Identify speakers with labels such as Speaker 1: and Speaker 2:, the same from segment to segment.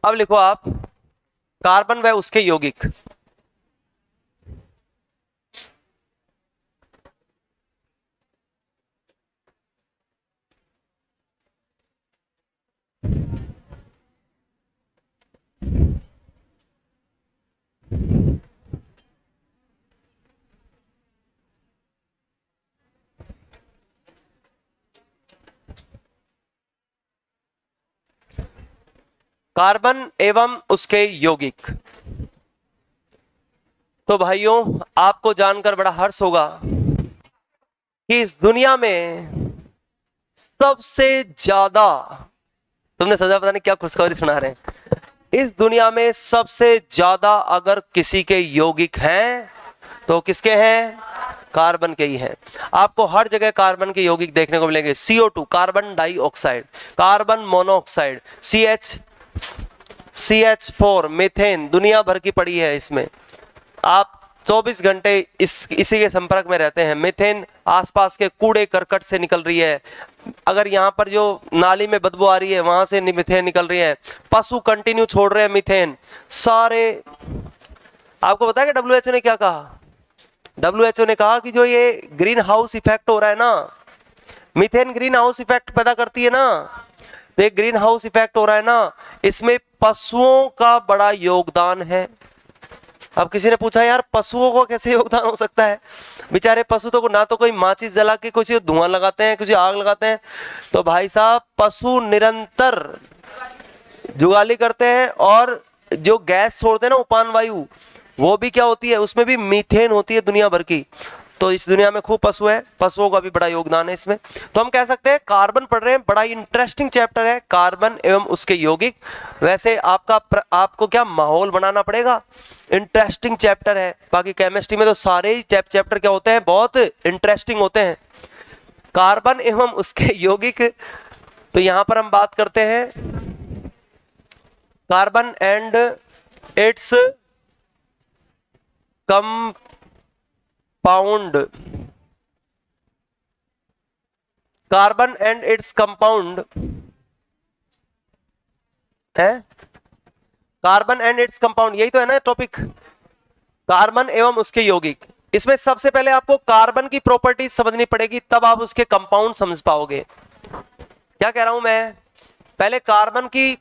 Speaker 1: अब लिखो आप कार्बन व उसके यौगिक। कार्बन एवं उसके यौगिक। तो भाइयों आपको जानकर बड़ा हर्ष होगा कि इस दुनिया में सबसे ज्यादा, तुमने सजा पता नहीं क्या खुशखबरी सुना रहे हैं, इस दुनिया में सबसे ज्यादा अगर किसी के यौगिक हैं तो किसके हैं? कार्बन के ही हैं। आपको हर जगह कार्बन के यौगिक देखने को मिलेंगे। CO2 carbon dioxide, carbon monoxide, CH4 methane, दुनिया भर की पड़ी है इसमें। आप 24 घंटे इसी के संपर्क में रहते हैं। मीथेन आसपास के कूड़े करकट से निकल रही है। अगर यहाँ पर जो नाली में बदबू आ रही है वहां से मीथेन निकल रही है। पशु कंटिन्यू छोड़ रहे हैं मीथेन सारे। आपको पता है कि WHO ने क्या कहा? WHO ने कहा कि जो ये ग्रीन हाउस इफेक्ट हो रहा है ना, मीथेन ग्रीन हाउस इफेक्ट पैदा करती है ना, तो ये ग्रीन हाउस इफेक्ट हो रहा है ना, इसमें पशुओं का बड़ा योगदान है। अब किसी ने पूछा यार पशुओं को कैसे योगदान हो सकता है? बेचारे पशु तो ना तो कोई माचिस जला के कुछ धुआं लगाते हैं, कुछ आग लगाते हैं। तो भाई साहब पशु निरंतर जुगाली करते हैं, और जो गैस छोड़ते हैं ना उपान वायु, वो भी क्या होती है? उसमें भी मीथेन होती है दुनिया भर की। तो इस दुनिया में खूब पशु हैं, पशुओं का भी बड़ा योगदान है इसमें। तो हम कह सकते हैं कार्बन पढ़ रहे हैं, बड़ा इंटरेस्टिंग चैप्टर है कार्बन एवं उसके यौगिक। वैसे आपको क्या माहौल बनाना पड़ेगा, इंटरेस्टिंग चैप्टर है। बाकी केमिस्ट्री में तो सारे ही चैप्टर क्या होते हैं, बहुत इंटरेस्टिंग होते हैं। कार्बन एवं उसके यौगिक, तो यहां पर हम बात करते हैं carbon and its compound, carbon and its compound है, कार्बन एंड इट्स कंपाउंड, यही तो है ना टॉपिक, कार्बन एवं उसके यौगिक। इसमें सबसे पहले आपको कार्बन की प्रॉपर्टीज समझनी पड़ेगी, तब आप उसके कंपाउंड समझ पाओगे। क्या कह रहा हूं मैं? पहले कार्बन की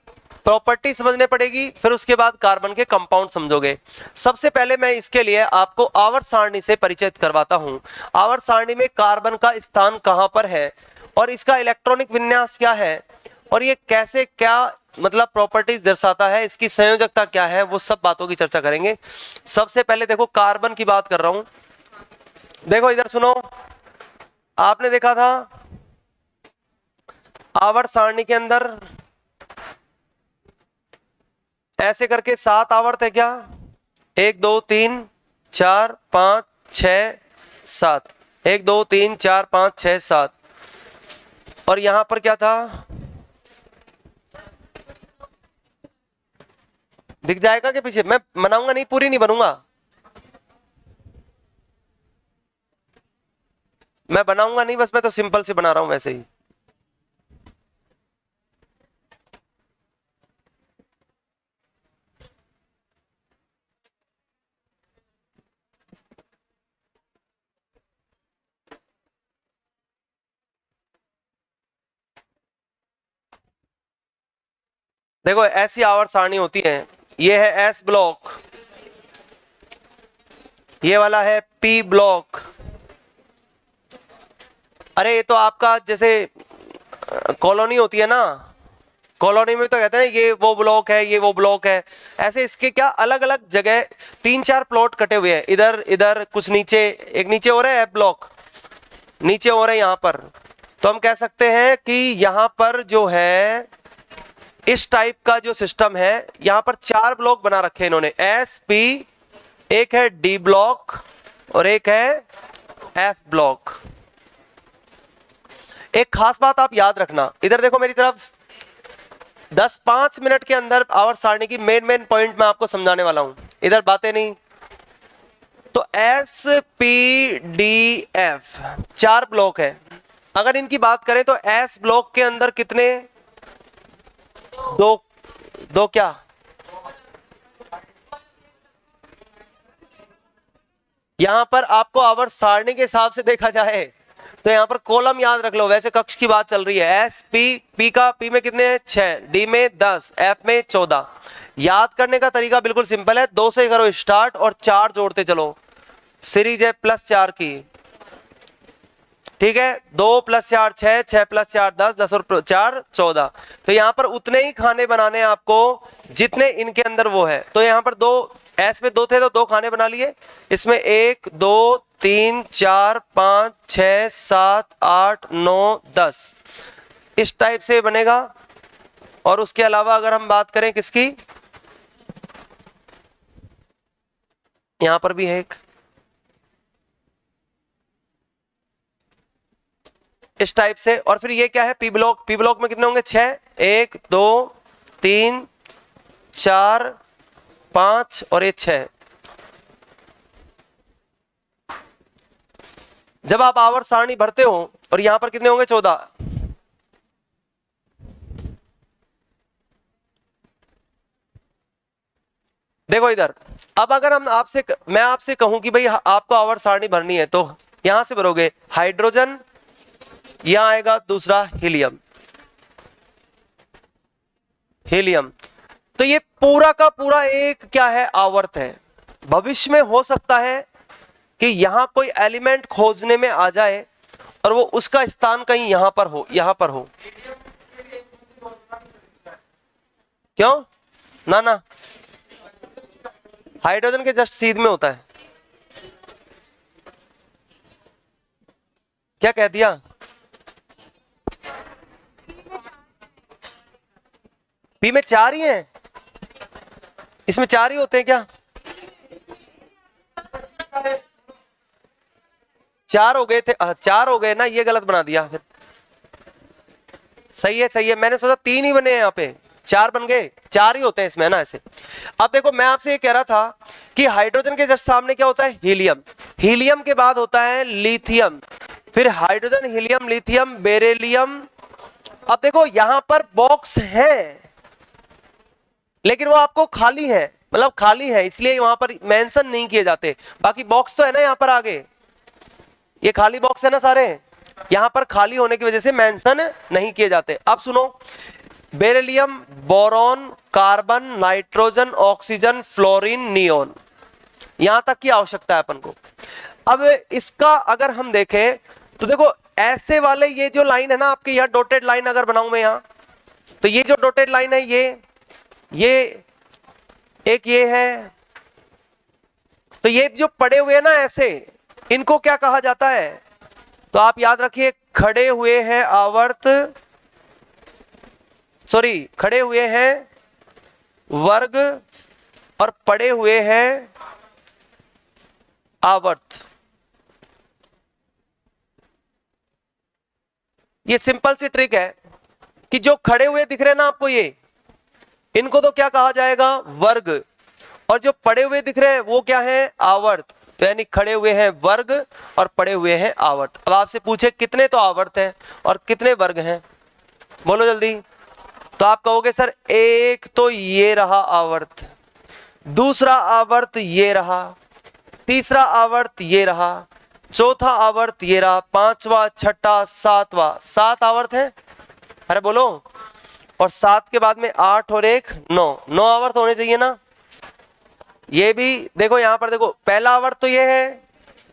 Speaker 1: प्रॉपर्टी समझने पड़ेगी, फिर उसके बाद कार्बन के कंपाउंड समझोगे। सबसे पहले मैं इसके लिए आपको आवर्त सारणी से परिचित करवाता हूं। आवर्त सारणी में कार्बन का स्थान कहां पर है, और इसका इलेक्ट्रॉनिक विन्यास क्या है, और ये कैसे क्या मतलब प्रॉपर्टीज दर्शाता है, इसकी संयोजकता क्या है, वो सब बातों की चर्चा करेंगे। सबसे पहले देखो कार्बन की बात कर रहा हूं। देखो इधर सुनो, आपने देखा था आवर्त सारणी के अंदर ऐसे करके 7 आवर्त है क्या? 1 2 3 4 5 6 7, 1 2 3 4 5 6 7। और यहां पर क्या था? दिख जाएगा कि पीछे? मैं बनाऊंगा नहीं, पूरी नहीं बनूंगा, मैं बनाऊंगा नहीं, बस मैं तो सिंपल से बना रहा हूं वैसे ही। देखो ऐसी आवर्त सारणी होती है। ये है S ब्लॉक, ये वाला है P ब्लॉक। अरे ये तो आपका जैसे कॉलोनी होती है ना, कॉलोनी में तो कहते हैं ये वो ब्लॉक है, ये वो ब्लॉक है। ऐसे इसके क्या अलग अलग जगह 3-4 प्लॉट कटे हुए हैं, इधर इधर कुछ नीचे, एक नीचे हो रहा है ब्लॉक, नीचे हो रहा है यहाँ पर। तो हम कह सकते हैं कि यहाँ पर जो है इस टाइप का जो सिस्टम है, यहाँ पर 4 ब्लॉक बना रखे हैं इन्होंने, S P, एक है D ब्लॉक और एक है F ब्लॉक। एक खास बात आप याद रखना, इधर देखो मेरी तरफ, 10-5 मिनट के अंदर आवर्त सारणी की मेन पॉइंट मैं आपको समझाने वाला हूं, इधर बातें नहीं। तो S P D F 4 block है। अगर इनकी बात करें तो S ब्लॉक के अंदर कितने, दो क्या यहां पर आपको आवर्त सारणी के हिसाब से देखा जाए तो यहां पर कॉलम याद रख लो, वैसे कक्ष की बात चल रही है। एस पी में कितने हैं 6, डी में 10, एफ में 14। याद करने का तरीका बिल्कुल सिंपल है, 2 से करो स्टार्ट और 4 जोड़ते चलो, सीरीज है +4 की, ठीक है। 2 + 4 6, 6 + 4 10, 10 और 4 14। तो यहां पर उतने ही खाने बनाने हैं आपको जितने इनके अंदर वो है। तो यहां पर 2 एस में 2 थे तो 2 खाने बना लिए, इसमें 1 2 3 4 5 6 7 8 9 10 इस टाइप से बनेगा। और उसके अलावा अगर हम बात करें किसकी, यहां पर भी है एक इस टाइप से। और फिर ये क्या है पी ब्लॉक, पी ब्लॉक में कितने होंगे 6, 1 2 3 4 5 और ये 6। जब आप आवर्त सारणी भरते हो और यहां पर कितने होंगे 14, देखो इधर। अब अगर मैं आपसे कहूं कि भाई आपको आवर्त सारणी भरनी है तो यहां से भरोगे हाइड्रोजन, यहां आएगा दूसरा हीलियम, हीलियम। तो ये पूरा का पूरा एक क्या है आवर्त है। भविष्य में हो सकता है कि यहां कोई एलिमेंट खोजने में आ जाए और वो उसका स्थान कहीं यहां पर हो, यहां पर हो। क्यों ना ना, हाइड्रोजन के जस्ट सीध में होता है। क्या कह दिया, पी में 4 ही हैं, इसमें 4 ही होते हैं क्या, 4 हो गए थे, 4 हो गए ना, ये गलत बना दिया फिर। सही है सही है, मैंने सोचा 3 ही बने हैं, यहाँ पे 4 बन गए, 4 ही होते हैं इसमें ना ऐसे। अब देखो मैं आपसे ये कह रहा था कि हाइड्रोजन के जस्ट सामने क्या होता है हीलियम, हीलियम के बाद होता है लिथियम, फिर हाइड्रोजन हीलियम लिथियम बेरिलियम। अब देखो यहां पर बॉक्स है लेकिन वो आपको खाली है, मतलब खाली है इसलिए वहां पर मेंशन नहीं किए जाते। बाकी बॉक्स तो है ना यहाँ पर आगे, ये खाली बॉक्स है ना सारे, यहां पर खाली होने की वजह से मेंशन नहीं किए जाते। अब सुनो, beryllium, boron, carbon, nitrogen, oxygen, fluorine, neon, यहां तक की आवश्यकता है अपन को। अब इसका अगर हम देखें तो देखो ऐसे वाले ये जो लाइन है ना आपके, यहाँ डॉटेड लाइन अगर बनाऊं मैं यहाँ, तो ये जो डॉटेड लाइन है ये एक ये है, तो ये जो पड़े हुए हैं ना ऐसे, इनको क्या कहा जाता है, तो आप याद रखिए खड़े हुए हैं आवर्त, सॉरी खड़े हुए हैं वर्ग और पड़े हुए हैं आवर्त। ये सिंपल सी ट्रिक है कि जो खड़े हुए दिख रहे हैं ना आपको ये, इनको तो क्या कहा जाएगा वर्ग, और जो पड़े हुए दिख रहे हैं वो क्या है आवर्त। तो यानी खड़े हुए हैं वर्ग और पड़े हुए हैं आवर्त। अब आपसे पूछे कितने तो आवर्त हैं और कितने वर्ग हैं, बोलो जल्दी। तो आप कहोगे सर एक तो ये रहा आवर्त, दूसरा आवर्त ये रहा, तीसरा आवर्त ये रहा, चौथा आवर्त ये रहा, पांचवा छठा सातवां, 7 आवर्त है। अरे बोलो, और 7 के बाद में 8 और 1 9 आवर्त होने चाहिए ना। ये भी देखो यहां पर देखो, पहला आवर्त तो ये है,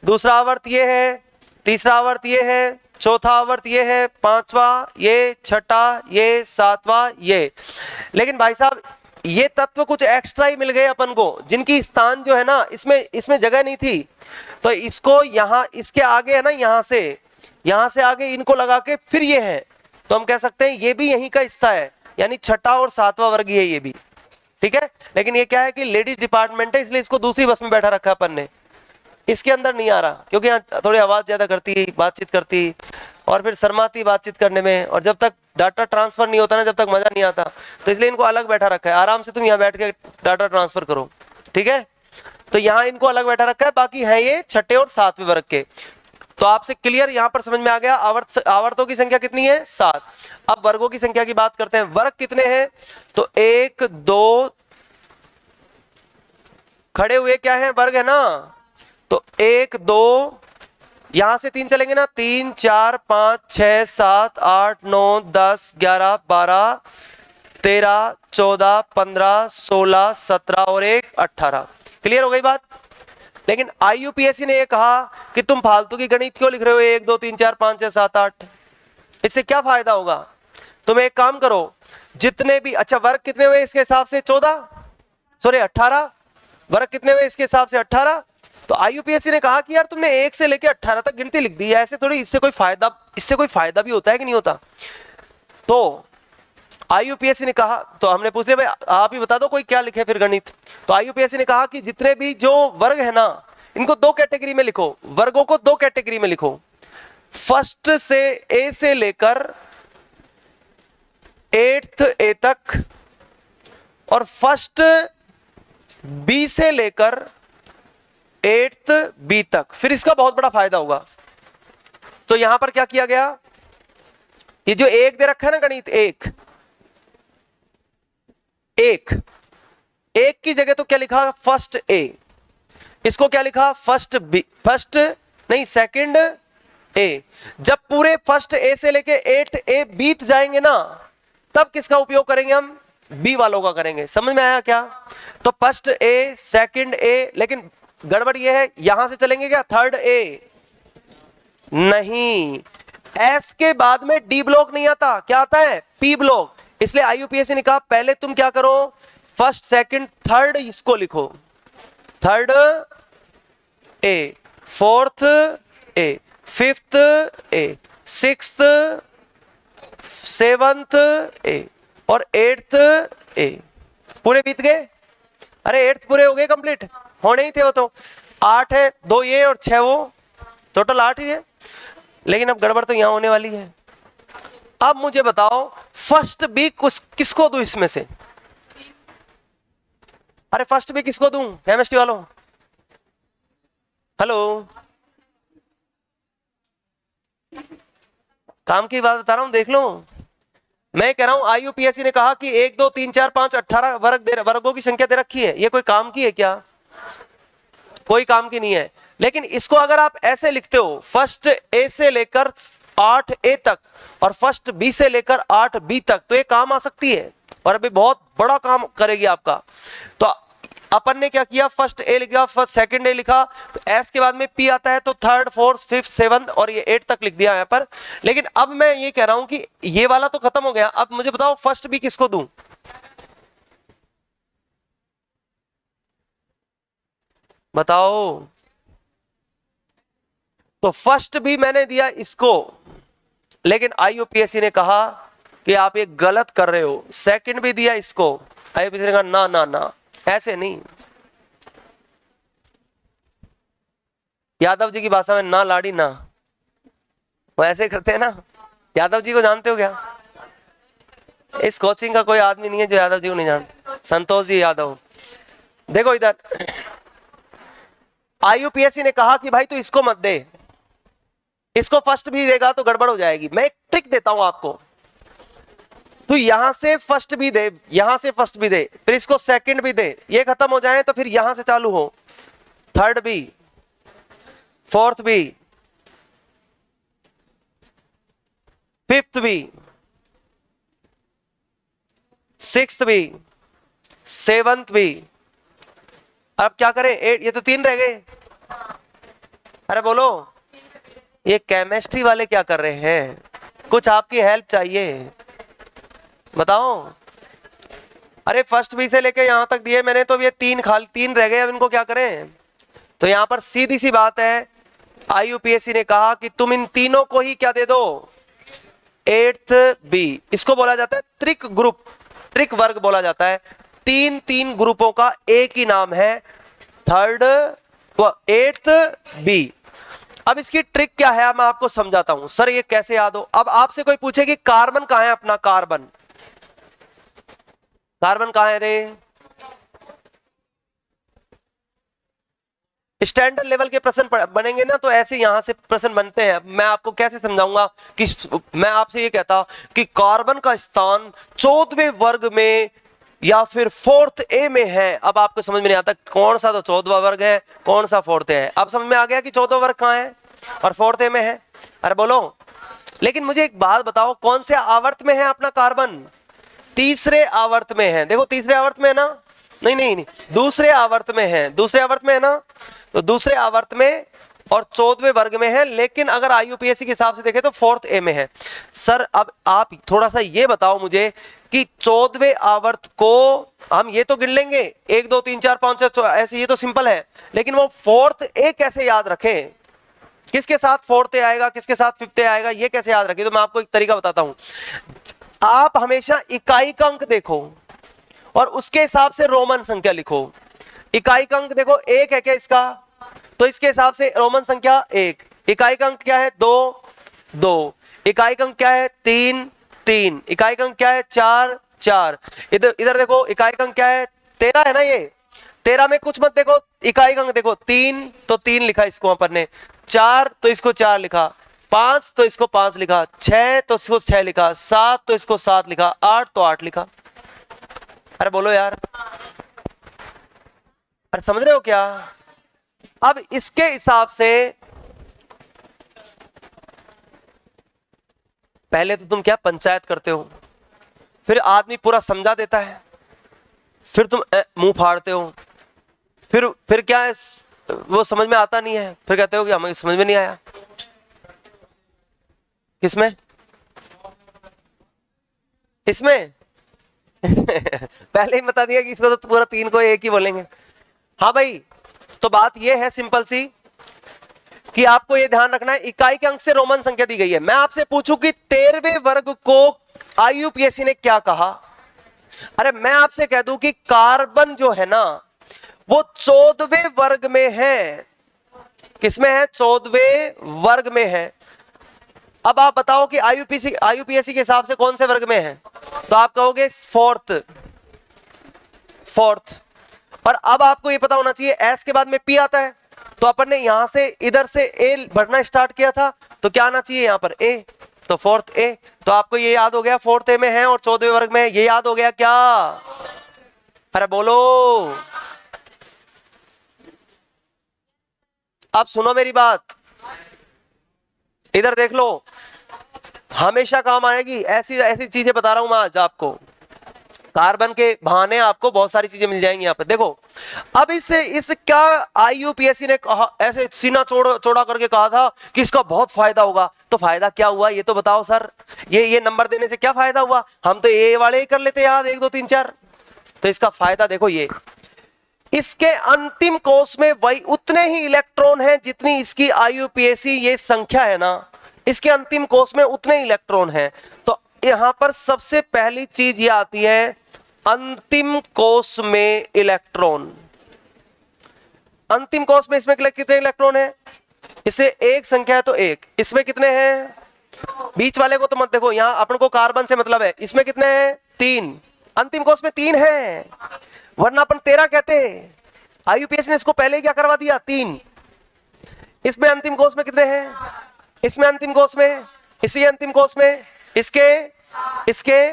Speaker 1: दूसरा आवर्त ये है, तीसरा आवर्त ये है, चौथा आवर्त ये है, पांचवा ये, छठा ये, सातवां ये। लेकिन भाई साहब ये तत्व कुछ एक्स्ट्रा ही मिल गए अपन को, जिनकी स्थान जो है ना इसमें जगह नहीं थी, तो इसको यहाँ इसके आगे है ना, यहाँ से आगे इनको लगा के फिर ये है, तो हम कह सकते हैं ये भी यहीं का हिस्सा है, यानी छठा और 7वां वर्ग है ये भी, ठीक है। लेकिन ये क्या है कि लेडीज डिपार्टमेंट है इसलिए इसको दूसरी बस में बैठा रखा अपन ने, इसके अंदर नहीं आ रहा, क्योंकि यहाँ थोड़ी आवाज ज्यादा करती, बातचीत करती और फिर शर्माती बातचीत करने में, और जब तक डाटा ट्रांसफर नहीं होता ना जब तक मजा नहीं आता, तो इसलिए इनको अलग बैठा रखा है। आराम से तुम यहाँ बैठ के डाटा ट्रांसफर करो, ठीक है। तो यहाँ इनको अलग बैठा रखा है, बाकी है ये छठे और 7वें वर्ग के। तो आपसे क्लियर यहां पर समझ में आ गया, आवर्तों की संख्या कितनी है 7। अब वर्गों की संख्या की बात करते हैं, वर्ग कितने हैं, तो 1 2 खड़े हुए क्या है वर्ग है ना, तो 1 2, यहां से 3 चलेंगे ना, 3 4 5 6 7 8 9 10 11 12 13 14 15 16 17 और 1 18। क्लियर हो गई बात। लेकिन आईयूपीएससी ने ये कहा कि तुम फालतू की गणित क्यों लिख रहे हो 1 2 3 4 5 6 7 8, इससे क्या फायदा होगा। तुम एक काम करो, जितने भी, अच्छा वर्ग कितने हुए इसके हिसाब से 14, सॉरी 18, वर्ग कितने हुए इसके हिसाब से 18। तो आईयूपीएससी ने कहा कि यार तुमने 1 से लेकर 18 तक गिनती लिख दी है, ऐसे थोड़ी, इससे कोई फायदा भी होता है कि नहीं होता। तो आईयूपीएससी ने कहा, तो हमने पूछ लिया भाई आप ही बता दो कोई क्या लिखे फिर गणित। तो आईयूपीएससी ने कहा कि जितने भी जो वर्ग है ना, इनको 2 कैटेगरी में लिखो, वर्गों को 2 कैटेगरी में लिखो। फर्स्ट से ए से लेकर 8th ए तक, और फर्स्ट बी से लेकर 8th बी तक। फिर इसका बहुत बड़ा फायदा होगा। तो यहां पर क्या किया गया, ये जो 1 दे रखा है ना गणित, एक की जगह तो क्या लिखा, फर्स्ट ए, इसको क्या लिखा, फर्स्ट बी, फर्स्ट नहीं सेकंड ए। जब पूरे फर्स्ट ए से लेके 8 ए बीत जाएंगे ना, तब किसका उपयोग करेंगे हम, बी वालों का करेंगे। समझ में आया क्या। तो फर्स्ट ए, सेकंड ए, लेकिन गड़बड़ ये है, यहां से चलेंगे क्या, थर्ड ए, नहीं, एस के बाद में डी ब्लॉक नहीं आता, क्या आता है, पी ब्लॉक। इसलिए आईयूपीएससी ने कहा पहले तुम क्या करो, फर्स्ट सेकंड थर्ड इसको लिखो, third A, fourth A, fifth A, sixth, seventh A और 8th ए। पूरे बीत गए, अरे 8th पूरे हो गए कंप्लीट, होने ही थे वो तो। 8 है, 2 ये और 6 वो, टोटल 8 ही है। लेकिन अब गड़बड़ तो यहां होने वाली है। अब मुझे बताओ फर्स्ट बी किसको दूं इसमें से, अरे फर्स्ट बी किसको दूं केमिस्ट्री वालों, हेलो, काम की बात बता रहा हूं, देख लो। मैं कह रहा हूं आईयूपीएससी ने कहा कि 1 2 3 4 5 18 वर्गों की संख्या दे रखी है, ये कोई काम की है क्या, कोई काम की नहीं है। लेकिन इसको अगर आप ऐसे लिखते हो, फर्स्ट ए से लेकर 8 ए तक और फर्स्ट बी से लेकर 8 बी तक, तो ये काम आ सकती है और अभी बहुत बड़ा काम करेगी आपका। तो अपन ने क्या किया, फर्स्ट ए लिखा, फर्स्ट सेकंड ए लिखा, तो एस के बाद में पी आता है, तो थर्ड फोर्थ फिफ्थ सेवंथ और ये 8 तक लिख दिया यहाँ पर। लेकिन अब मैं ये कह रहा हूं कि ये वाला तो खत्म हो गया, अब मुझे बताओ फर्स्ट बी किसको दूं, बताओ। तो फर्स्ट भी मैंने दिया इसको, लेकिन आईयूपीएससी ने कहा कि आप ये गलत कर रहे हो। सेकंड भी दिया इसको, आईयूपीएससी ने कहा ना ना ना, ऐसे नहीं। यादव जी की भाषा में ना लाड़ी ना, वो ऐसे करते हैं ना। यादव जी को जानते हो क्या, इस कोचिंग का कोई आदमी नहीं है जो यादव जी को नहीं जानता, संतोष जी यादव। देखो इधर, आईयूपीएससी ने कहा कि भाई तू इसको मत दे, इसको फर्स्ट भी देगा तो गड़बड़ हो जाएगी। मैं एक ट्रिक देता हूं आपको, तू यहां से फर्स्ट भी दे, यहां से फर्स्ट भी दे, फिर इसको सेकंड भी दे, ये खत्म हो जाए तो फिर यहां से चालू हो, थर्ड भी, फोर्थ भी, फिफ्थ भी, सिक्स्थ भी, सेवंथ भी। अब क्या करें, 8, ये तो 3 रह गए। अरे बोलो, ये केमिस्ट्री वाले क्या कर रहे हैं, कुछ आपकी हेल्प चाहिए, बताओ। अरे फर्स्ट बी से लेके यहां तक दिए मैंने, तो ये 3 रह गए, अब इनको क्या करें। तो यहां पर सीधी सी बात है, आईयूपीएससी ने कहा कि तुम इन तीनों को ही क्या दे दो, 8th बी। इसको बोला जाता है त्रिक ग्रुप, त्रिक वर्ग बोला जाता है। 3 ग्रुपों का एक ही नाम है, थर्ड 8th बी। अब इसकी ट्रिक क्या है मैं आपको समझाता हूं। सर ये कैसे याद हो, अब आपसे कोई पूछे कि कार्बन कहां है अपना, कार्बन, कार्बन कहां है रे। स्टैंडर्ड लेवल के प्रश्न बनेंगे ना, तो ऐसे यहां से प्रश्न बनते हैं। मैं आपको कैसे समझाऊंगा कि मैं आपसे ये कहता कि कार्बन का स्थान 14वें वर्ग में या फिर फोर्थ ए में है। अब आपको समझ में नहीं आता कौन सा तो 14वां वर्ग है, कौन सा फोर्थ है। अब समझ में आ गया कि 14वां वर्ग कहाँ है और फोर्थ ए में है। अरे बोलो, लेकिन मुझे एक बात बताओ, कौन से आवर्त में है अपना कार्बन? तीसरे आवर्त में है। देखो तीसरे आवर्त में है ना, नहीं नहीं नहीं, दूसरे आवर्त में है, दूसरे आवर्त में है ना, तो दूसरे आवर्त में और 14वें वर्ग में है। लेकिन अगर IUPAC के हिसाब से देखें तो फोर्थ ए में है। सर अब आप थोड़ा सा ये बताओ मुझे कि 14वें आवर्त को हम ये तो गिन लेंगे 1 2 3 4 5 6 ऐसे, ये तो सिंपल है, लेकिन वो फोर्थ ए कैसे याद रखें? किसके साथ फोर्थ ए आएगा, किसके साथ फिफ्थ ए आएगा, ये कैसे याद रखें? तो मैं आपको एक तरीका बताता हूं। आप हमेशा इकाई का अंक देखो और उसके हिसाब से रोमन संख्या लिखो। इकाई का अंक देखो 1 है क्या इसका, तो इसके हिसाब से रोमन संख्या 1। इकाई का अंक क्या है? 2 2। इकाई का अंक क्या है? 3 3। इकाई का अंक क्या है? 4 4। इधर देखो इकाई का अंक क्या है? 13 है ना। ये 13 में कुछ मत देखो, इकाई का अंक देखो 3 तो 3 लिखा इसको अपन ने, 4 तो इसको 4 लिखा, 5 तो इसको 5 लिखा, 6 तो इसको 6 लिखा, 7 तो इसको 7 लिखा, 8 तो 8 लिखा। अरे बोलो यार, अरे समझ रहे हो क्या? अब इसके हिसाब से पहले तो तुम क्या पंचायत करते हो, फिर आदमी पूरा समझा देता है, फिर तुम मुंह फाड़ते हो, फिर क्या है, वो समझ में आता नहीं है, फिर कहते हो कि हमें समझ में नहीं आया। किसमें? इसमें पहले ही बता दिया कि इसको तो पूरा 3 को एक ही बोलेंगे। हाँ भाई, तो बात ये है सिंपल सी कि आपको ये ध्यान रखना है, इकाई के अंक से रोमन संख्या दी गई है। मैं आपसे पूछूं कि 13वें वर्ग को IUPAC ने क्या कहा? अरे मैं आपसे कह दूं कि कार्बन जो है ना वो 14वें वर्ग में है। किसमें है? 14वें वर्ग में है। अब आप बताओ कि IUPAC के हिसाब से कौन से वर्ग में है? तो आप कहोगे फोर्थ। और अब आपको ये पता होना चाहिए S के बाद में P आता है, तो अपन ने यहां से इधर से A बढ़ना स्टार्ट किया था, तो क्या आना चाहिए यहां पर? A, तो फोर्थ A। तो आपको ये याद हो गया फोर्थ ए में है और 14वें वर्ग में है, ये याद हो गया क्या? अरे बोलो, अब सुनो मेरी बात, इधर देख लो, हमेशा काम आएगी। ऐसी ऐसी चीजें बता रहा हूं मैं आज आपको, कार्बन के बहाने आपको बहुत सारी चीजें मिल जाएंगी यहाँ पे। देखो अब इस क्या IUPAC ने कहा, ऐसे सीना चौड़ा करके कहा था कि इसका बहुत फायदा होगा, तो फायदा क्या हुआ ये तो बताओ सर। ये नंबर देने से क्या फायदा हुआ? हम तो ये वाले ही कर लेते याद 1 2 3 4। तो इसका फायदा देखो, ये इसके अंतिम कोष में वही उतने ही इलेक्ट्रॉन हैं जितनी इसकी IUPAC ये संख्या है ना, इसके अंतिम कोष में उतने इलेक्ट्रॉन हैं। तो यहां पर सबसे पहली चीज ये आती है, अंतिम कोष में इलेक्ट्रॉन। अंतिम कोष में इसमें कितने इलेक्ट्रॉन है? इसे एक संख्या है तो एक, इसमें कितने हैं? बीच वाले को तो मत देखो, यहां अपन को कार्बन से मतलब है। इसमें कितने हैं? 3। अंतिम कोष में 3 है, वरना अपन 13 कहते हैं। IUPAC ने इसको पहले क्या करवा दिया? 3। इसमें अंतिम कोष में कितने हैं? इसमें अंतिम कोष में, इसी अंतिम कोष में, इसके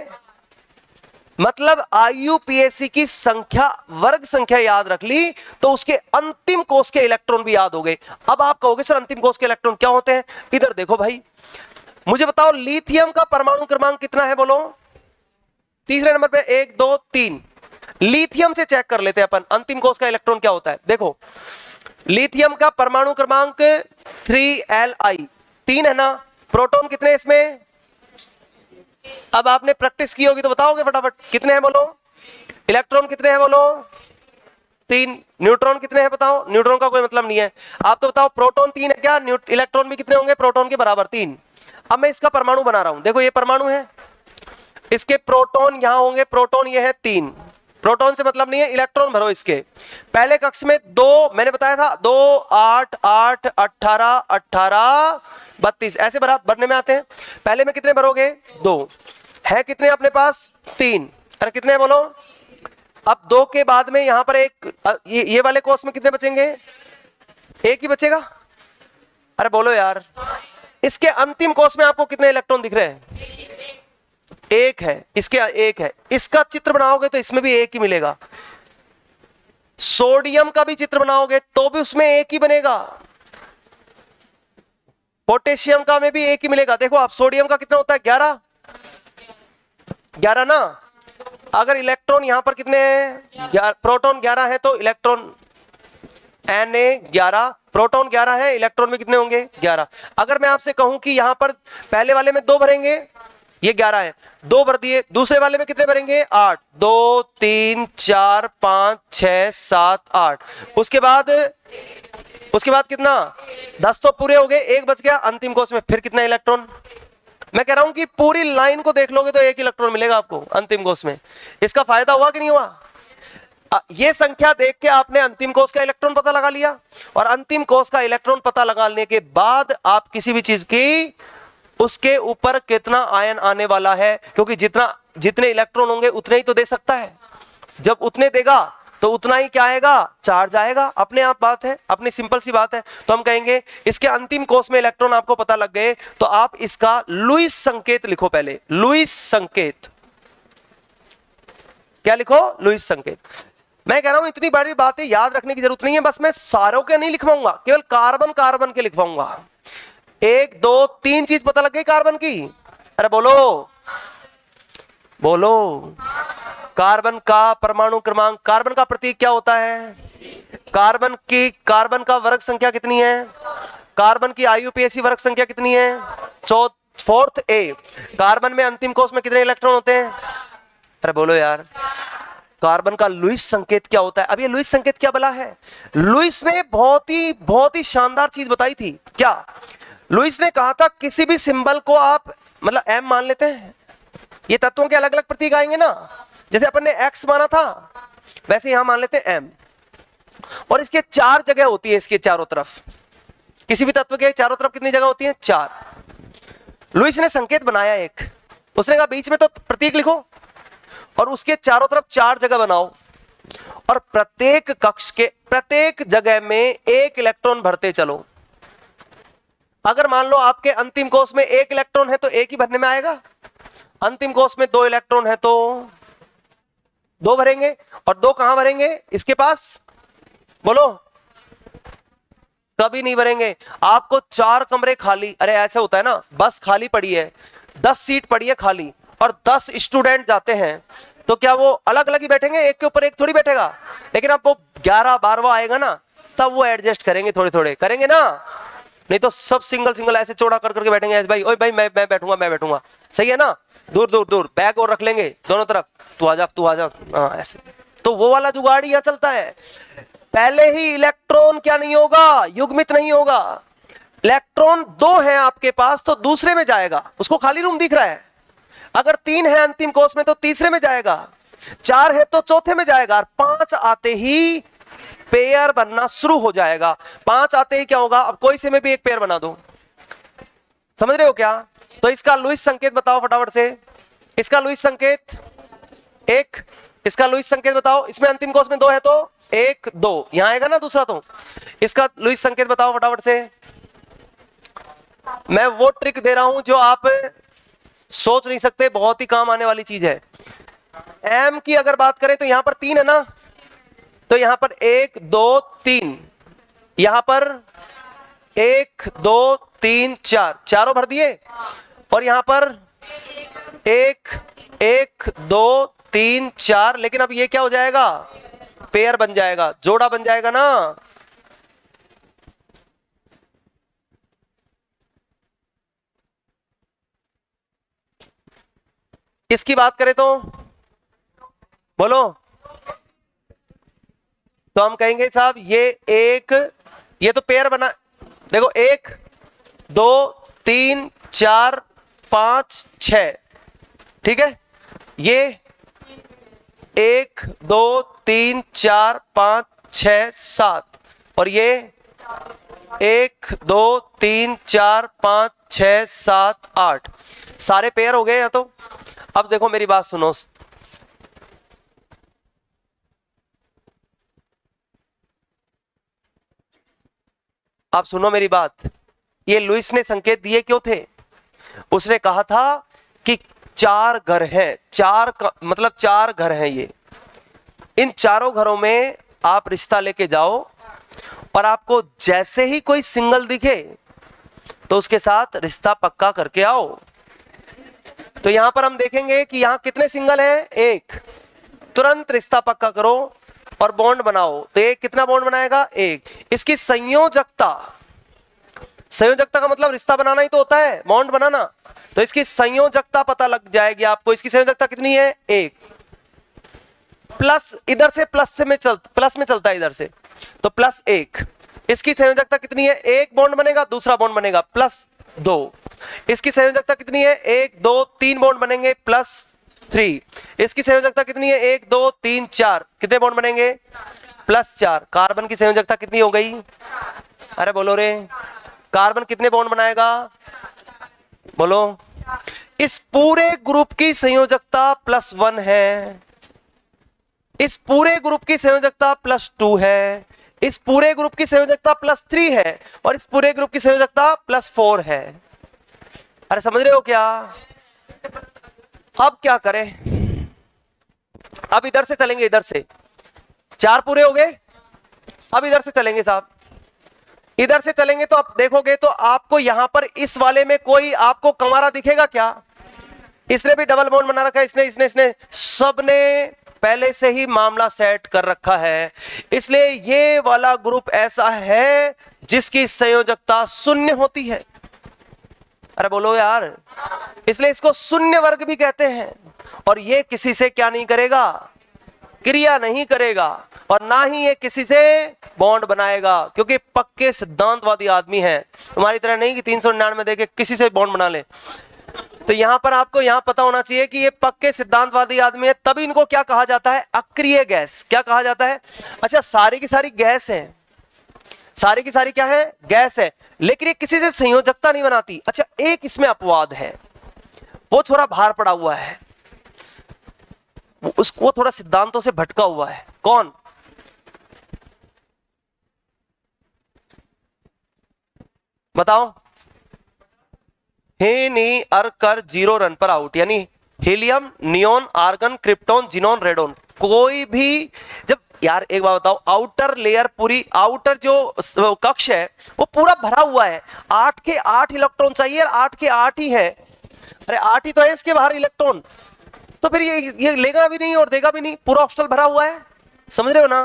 Speaker 1: मतलब IUPAC की संख्या, वर्ग संख्या याद रख ली तो उसके अंतिम कोष के इलेक्ट्रॉन भी याद हो गए। अब आप कहोगे सर अंतिम कोष के इलेक्ट्रॉन क्या होते हैं? इधर देखो भाई, मुझे बताओ लिथियम का परमाणु क्रमांक कितना है? बोलो। तीसरे नंबर पे 1 2 3। लिथियम से चेक कर लेते हैं अपन अंतिम कोष का इलेक्ट्रॉन क्या होता है। देखो लिथियम का परमाणु क्रमांक 3Li, 3 है ना। प्रोटॉन कितने इसमें? अब आपने प्रैक्टिस की होगी तो बताओगे फटाफट, कितने हैं बोलो। इलेक्ट्रॉन कितने हैं बोलो? 3। न्यूट्रॉन कितने हैं बताओ? न्यूट्रॉन का कोई मतलब नहीं है, आप तो बताओ। प्रोटॉन 3 है क्या? इलेक्ट्रॉन भी कितने होंगे? प्रोटॉन के बराबर 3। अब मैं इसका परमाणु बना रहा हूं, देखो ये परमाणु है, इसके प्रोटॉन यहां होंगे, प्रोटॉन ये है 3। प्रोटॉन से मतलब नहीं है, इलेक्ट्रॉन भरो इसके। पहले कक्ष में 2 मैंने बताया था, 2 8 8 18 18 32 ऐसे भरने में आते हैं। पहले में कितने भरोगे? 2 है, कितने अपने पास? 3। अरे कितने हैं बोलो। अब 2 के बाद में यहां पर एक, ये वाले कोष में कितने बचेंगे? 1 ही बचेगा। अरे बोलो यार, इसके अंतिम कोष में आपको कितने इलेक्ट्रॉन दिख रहे हैं? एक है, इसके एक है, इसका चित्र बनाओगे तो इसमें भी एक ही मिलेगा। सोडियम का भी चित्र बनाओगे तो भी उसमें एक ही बनेगा। पोटेशियम का में भी एक ही मिलेगा। देखो आप, सोडियम का कितना होता है? 11 11 ना। अगर इलेक्ट्रॉन यहां पर कितने हैं? प्रोटॉन 11 है तो इलेक्ट्रॉन Na 11, प्रोटॉन 11 है, इलेक्ट्रॉन में कितने होंगे? 11। अगर मैं आपसे कहूं कि यहां पर पहले वाले में 2 भरेंगे, ये 11 है, 2 भर दिए, दूसरे वाले में कितने भरेंगे? 8। 2 3 4 5 6 7 8। उसके बाद कितना? 10 तो पूरे हो गए, एक बच गया अंतिम कोष में, फिर कितना इलेक्ट्रॉन? मैं कह रहा हूं कि पूरी लाइन को देख लोगे तो एक इलेक्ट्रॉन मिलेगा आपको अंतिम कोष में। इसका फायदा हुआ कि नहीं हुआ? ये संख्या देख के आपने अंतिम कोष का इलेक्ट्रॉन पता लगा लिया, और अंतिम कोष का इलेक्ट्रॉन पता लगाने के बाद आप किसी भी चीज की उसके ऊपर कितना आयन आने वाला है, क्योंकि जितने इलेक्ट्रॉन होंगे उतने ही तो दे सकता है। जब उतने देगा तो उतना ही क्या आएगा? चार्ज आएगा। अपने आप बात है, अपनी सिंपल सी बात है। तो हम कहेंगे इसके अंतिम कोष में इलेक्ट्रॉन आपको पता लग गए तो आप इसका लुईस संकेत लिखो। पहले लुईस संकेत, क्या लिखो? लुईस संकेत। मैं कह रहा हूं इतनी बड़ी बातें याद रखने की जरूरत नहीं है, बस मैं सारों के नहीं लिखवाऊंगा, केवल कार्बन कार्बन के लिखवाऊंगा। 1 2 3 चीज पता लग गई कार्बन की? अरे बोलो बोलो। कार्बन का परमाणु क्रमांक, कार्बन का प्रतीक क्या होता है? कार्बन का वर्ग संख्या कितनी है? कार्बन की आईयूपीएसी वर्ग संख्या कितनी है? 4th A। कार्बन में अंतिम कोष में कितने इलेक्ट्रॉन होते हैं? अरे बोलो यार। कार्बन का लुईस संकेत क्या होता है? अब ये लुईस संकेत क्या बला है? लुईस ने बहुत ही शानदार चीज बताई थी। क्या लुईस ने कहा था? किसी भी सिंबल को आप मतलब एम मान लेते हैं, ये तत्वों के अलग अलग प्रतीक आएंगे ना, जैसे अपन ने एक्स माना था वैसे यहां मान लेते हैं एम, और इसके 4 जगह होती है, इसके चारों तरफ, किसी भी तत्व के चारों तरफ कितनी जगह होती है? 4। लुईस ने संकेत बनाया एक, उसने कहा बीच में तो प्रतीक लिखो और उसके चारों तरफ 4 जगह बनाओ, और प्रत्येक कक्ष के प्रत्येक जगह में एक इलेक्ट्रॉन भरते चलो। अगर मान लो आपके अंतिम कोष में 1 इलेक्ट्रॉन है तो एक ही भरने में आएगा, अंतिम कोष में 2 इलेक्ट्रॉन है तो 2 भरेंगे, और 2 कहां भरेंगे? इसके पास, बोलो। कभी नहीं भरेंगे। आपको 4 कमरे खाली, अरे ऐसे होता है ना, बस खाली पड़ी है, 10 सीट पड़ी है खाली, और 10 स्टूडेंट जाते हैं, तो क्या वो अलग अलग ही बैठेंगे? एक के ऊपर एक थोड़ी बैठेगा। लेकिन अब वो 11 12वां आएगा ना, तब वो एडजस्ट करेंगे, थोड़े थोड़े करेंगे ना, नहीं तो सब सिंगल ऐसे चौड़ा कर करके बैठेंगे। भाई ओए भाई मैं बैठूंगा, सही है ना? दूर बैग और रख लेंगे दोनों तरफ, तू आ जा, हाँ ऐसे। तो वो वाला जुगाड़ यहां चलता है। पहले ही इलेक्ट्रॉन क्या नहीं होगा? युग्मित नहीं होगा। इलेक्ट्रॉन 2 है आपके पास तो दूसरे में जाएगा, उसको खाली रूम दिख रहा है। अगर 3 है अंतिम कोष में तो तीसरे में जाएगा, 4 है तो चौथे में जाएगा, और 5 आते ही पेयर बनना शुरू हो जाएगा। 5 आते ही क्या होगा? अब कोई से में भी एक पेयर बना दो। समझ रहे हो क्या? तो इसका लुईस संकेत बताओ फटाफट से। इसका लुईस संकेत 1, इसका लुईस संकेत बताओ। इसमें अंतिम कोष में 2 है तो 1 2 यहां आएगा ना दूसरा, तो इसका लुईस संकेत बताओ फटाफट से। मैं वो ट्रिक दे रहा हूं जो आप सोच नहीं सकते, बहुत ही काम आने वाली चीज है। एम की अगर बात करें तो यहां पर 3 है ना, तो यहां पर 1 2 3, यहां पर 1 2 3 4, चारों भर दिए, और यहां पर 1 1 2 3 4, लेकिन अब ये क्या हो जाएगा? पेयर बन जाएगा, जोड़ा बन जाएगा ना। इसकी बात करें तो बोलो, तो हम कहेंगे साहब ये तो पेयर बना। देखो 1 2 3 4 5 6, ठीक है? ये 1 2 3 4 5 6 7, और ये 1 2 3 4 5 6 7 8, सारे पेयर हो गए। या तो अब देखो मेरी बात सुनो, आप सुनो मेरी बात। ये लुईस ने संकेत दिए क्यों थे? उसने कहा था कि 4 घर हैं, मतलब 4 घर हैं ये। इन चारों घरों में आप रिश्ता लेके जाओ और आपको जैसे ही कोई सिंगल दिखे तो उसके साथ रिश्ता पक्का करके आओ। तो यहां पर हम देखेंगे कि यहां कितने सिंगल हैं, 1। तुरंत रिश्ता पक्का करो और बॉन्ड बनाओ। तो ये कितना बॉन्ड बनाएगा, 1। इसकी संयोजकता, संयोजकता का मतलब रिश्ता बनाना ही तो होता है, बॉन्ड बनाना। तो इसकी संयोजकता पता लग जाएगी आपको। इसकी संयोजकता कितनी है, 1। प्लस इधर से प्लस में चलता है इधर से, तो +1। इसकी संयोजकता कितनी है, 1 बॉन्ड बनेगा, दूसरा बॉन्ड बनेगा +2। इसकी संयोजकता कितनी है, 1 2 3 बॉन्ड बनेंगे +3। इसकी संयोजकता कितनी है, 1 2 3 4, कितने बॉन्ड बनेंगे, +4। कार्बन की संयोजकता कितनी हो गई, अरे बोलो रे, कार्बन कितने बॉन्ड बनाएगा, बोलो। इस पूरे ग्रुप की संयोजकता +1 है, इस पूरे ग्रुप की संयोजकता +2 है, इस पूरे ग्रुप की संयोजकता +3 है और इस पूरे ग्रुप की संयोजकता +4 है। अरे समझ रहे हो क्या। अब क्या करें, अब इधर से चलेंगे, इधर से 4 पूरे हो गए। अब इधर से चलेंगे साहब, इधर से चलेंगे तो आप देखोगे तो आपको यहां पर इस वाले में कोई आपको कंवारा दिखेगा क्या। इसने भी डबल बॉन्ड बना रखा है, इसने सबने पहले से ही मामला सेट कर रखा है। इसलिए ये वाला ग्रुप ऐसा है जिसकी संयोजकता 0 होती है। अरे बोलो यार, इसलिए इसको शून्य वर्ग भी कहते हैं। और ये किसी से क्या नहीं करेगा, क्रिया नहीं करेगा और ना ही ये किसी से बॉन्ड बनाएगा, क्योंकि पक्के सिद्धांतवादी आदमी है। तुम्हारी तरह नहीं कि 399 देके किसी से बॉन्ड बना ले। तो यहां पर आपको यहां पता होना चाहिए कि ये पक्के सिद्धांतवादी आदमी है। तभी इनको क्या कहा जाता है, अक्रिय गैस। क्या कहा जाता है, अच्छा सारी की सारी गैस है, सारी की सारी क्या है, गैस है, लेकिन ये किसी से संयोजकता नहीं बनाती। अच्छा एक इसमें अपवाद है, वो थोड़ा बाहर पड़ा हुआ है, वो थोड़ा सिद्धांतों से भटका हुआ है। कौन, बताओ। हेनी अर्कर 0 रन पर आउट, यानी helium, neon, argon, krypton, xenon, radon, कोई भी जब, यार एक बात बताओ, आउटर लेयर पूरी, आउटर जो कक्ष है वो पूरा भरा हुआ है, 8 के 8 इलेक्ट्रॉन चाहिए, 8 के 8 ही है। अरे 8 ही तो है इसके बाहर इलेक्ट्रॉन, तो फिर ये लेगा भी नहीं और देगा भी नहीं, पूरा हॉस्टल भरा हुआ है। समझ रहे हो ना।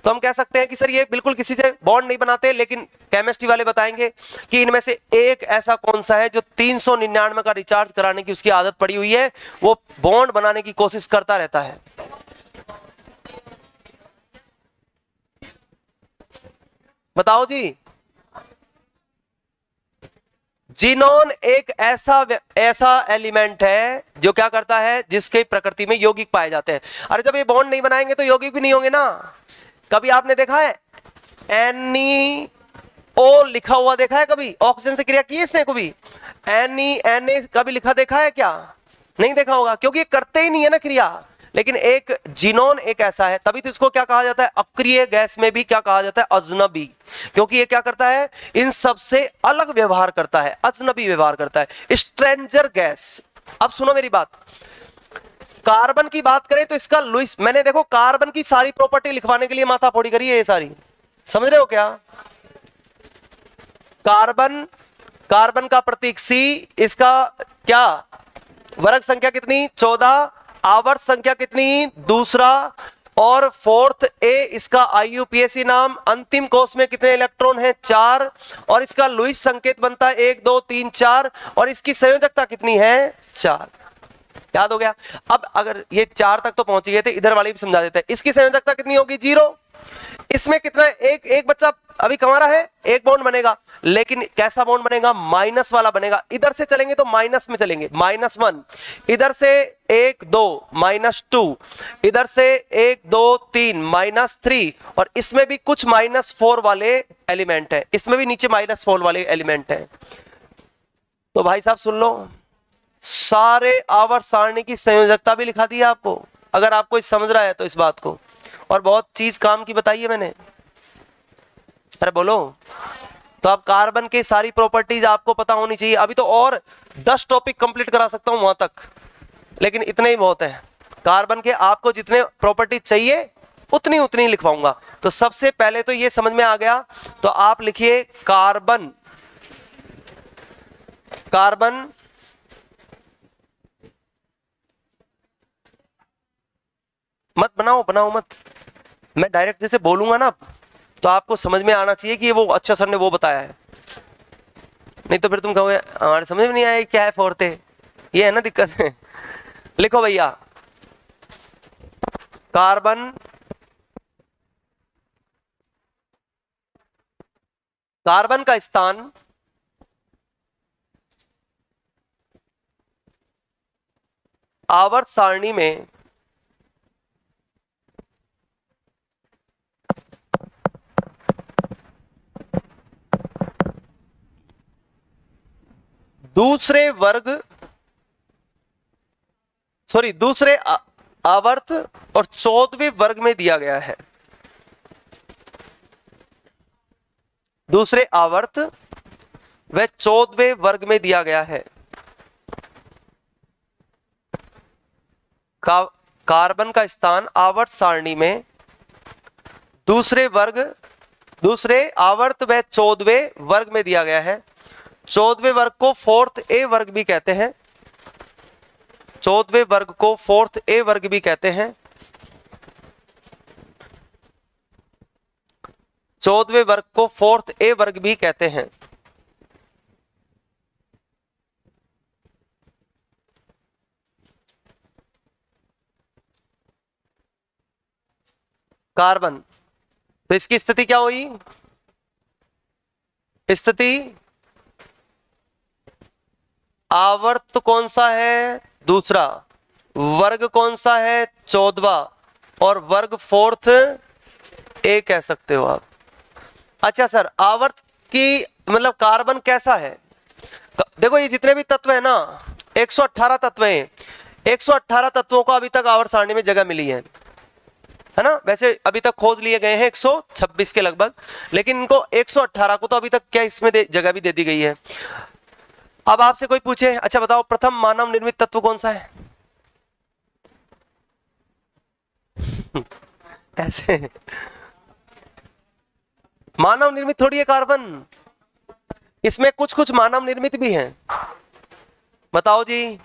Speaker 1: तो हम कह सकते हैं कि सर ये बिल्कुल किसी से बॉन्ड नहीं बनाते, लेकिन केमिस्ट्री वाले बताएंगे कि इनमें से एक ऐसा कौन सा है जो 399 का रिचार्ज कराने की उसकी आदत पड़ी हुई है, वो बॉन्ड बनाने की कोशिश करता रहता है। बताओ जी। जिनोन एक ऐसा एलिमेंट है जो क्या करता है, जिसके प्रकृति में यौगिक पाए जाते हैं। अरे जब ये बॉन्ड नहीं बनाएंगे तो यौगिक भी नहीं होंगे ना। कभी आपने देखा है NO लिखा हुआ देखा है, कभी ऑक्सीजन से क्रिया की है इसने, कभी Na कभी लिखा देखा है क्या, नहीं देखा होगा, क्योंकि ये करते ही नहीं है ना क्रिया। लेकिन एक जिनोन एक ऐसा है, तभी तो इसको क्या कहा जाता है, अक्रिय गैस में भी क्या कहा जाता है, अजनबी, क्योंकि ये क्या करता है, इन सबसे अलग व्यवहार करता है, अजनबी व्यवहार करता है, स्ट्रेंजर गैस। अब सुनो मेरी बात, कार्बन की बात करें तो इसका लुईस, मैंने देखो कार्बन की सारी प्रॉपर्टी लिखवाने के लिए माथा फोड़ी करी है ये सारी, समझ रहे हो क्या। कार्बन का प्रतीक C, इसका क्या वर्ग संख्या कितनी, 14, आवर्त संख्या कितनी, दूसरा, और 4th A इसका IUPAC नाम, अंतिम कोष में कितने इलेक्ट्रॉन हैं, 4, और इसका लुईस संकेत बनता है 1 2 3 4, और इसकी संयोजकता कितनी है, 4। याद हो गया। अब अगर ये 4 तक तो पहुंच गए थे, इधर वाली भी समझा देते हैं। इसकी संयोजकता कितनी होगी, 0। इसमें कितना, एक बच्चा अभी कमा रहा है, एक बॉन्ड बनेगा, लेकिन कैसा बॉन्ड बनेगा, माइनस वाला बनेगा। इधर से चलेंगे तो माइनस में चलेंगे, -1, इधर से 1 2 -2, इधर से 1 2 3 -3, और इसमें भी कुछ -4 वाले एलिमेंट है, इसमें भी नीचे -4 वाले एलिमेंट है। तो भाई साहब सुन लो, सारे आवर्त सारणी की संयोजकता भी लिखा दी है आपको, अगर आपको समझ रहा है तो इस बात को, और बहुत चीज काम की बताई है मैंने। अरे बोलो। तो अब कार्बन की सारी प्रॉपर्टीज आपको पता होनी चाहिए। अभी तो और 10 टॉपिक कंप्लीट करा सकता हूं वहां तक, लेकिन इतने ही बहुत है। कार्बन के आपको जितने प्रॉपर्टी चाहिए उतनी उतनी लिखवाऊंगा। तो सबसे पहले तो ये समझ में आ गया, तो आप लिखिए कार्बन, कार्बन मत बनाओ, बनाओ मत, मैं डायरेक्ट जैसे बोलूंगा ना तो आपको समझ में आना चाहिए कि वो अच्छा सर ने वो बताया है, नहीं तो फिर तुम कहोगे हमारे समझ में नहीं आया क्या है फोर्थे, ये है ना दिक्कत है। लिखो भैया कार्बन, कार्बन का स्थान आवर्त सारणी में दूसरे आवर्त और 14वें वर्ग में दिया गया है। दूसरे आवर्त व 14वें वर्ग में दिया गया है। कार्बन का स्थान आवर्त सारणी में दूसरे आवर्त व 14वें वर्ग में दिया गया है। 14वें वर्ग को 4th A वर्ग भी कहते हैं। 14वें वर्ग को 4th A वर्ग भी कहते हैं। 14वें वर्ग को 4th A वर्ग भी कहते हैं। कार्बन, तो इसकी स्थिति क्या हुई? स्थिति आवर्त कौन सा है? दूसरा। वर्ग कौन सा है? 14वां। और वर्ग 4th A कह सकते हो आप। अच्छा सर, आवर्त की मतलब कार्बन कैसा है? देखो ये जितने भी तत्व है ना, 118 तत्व हैं। 118 तत्वों को अभी तक आवर्त सारणी में जगह मिली है ना? वैसे अभी तक खोज लिए गए हैं 126 के लगभग, लेकिन इनको 118 को तो अभी तक क्या इसमें जगह भी दे दी गई है। अब आपसे कोई पूछे अच्छा बताओ प्रथम मानव निर्मित तत्व कौन सा है? ऐसे मानव निर्मित थोड़ी है कार्बन, इसमें कुछ कुछ मानव निर्मित भी हैं। बताओ जी,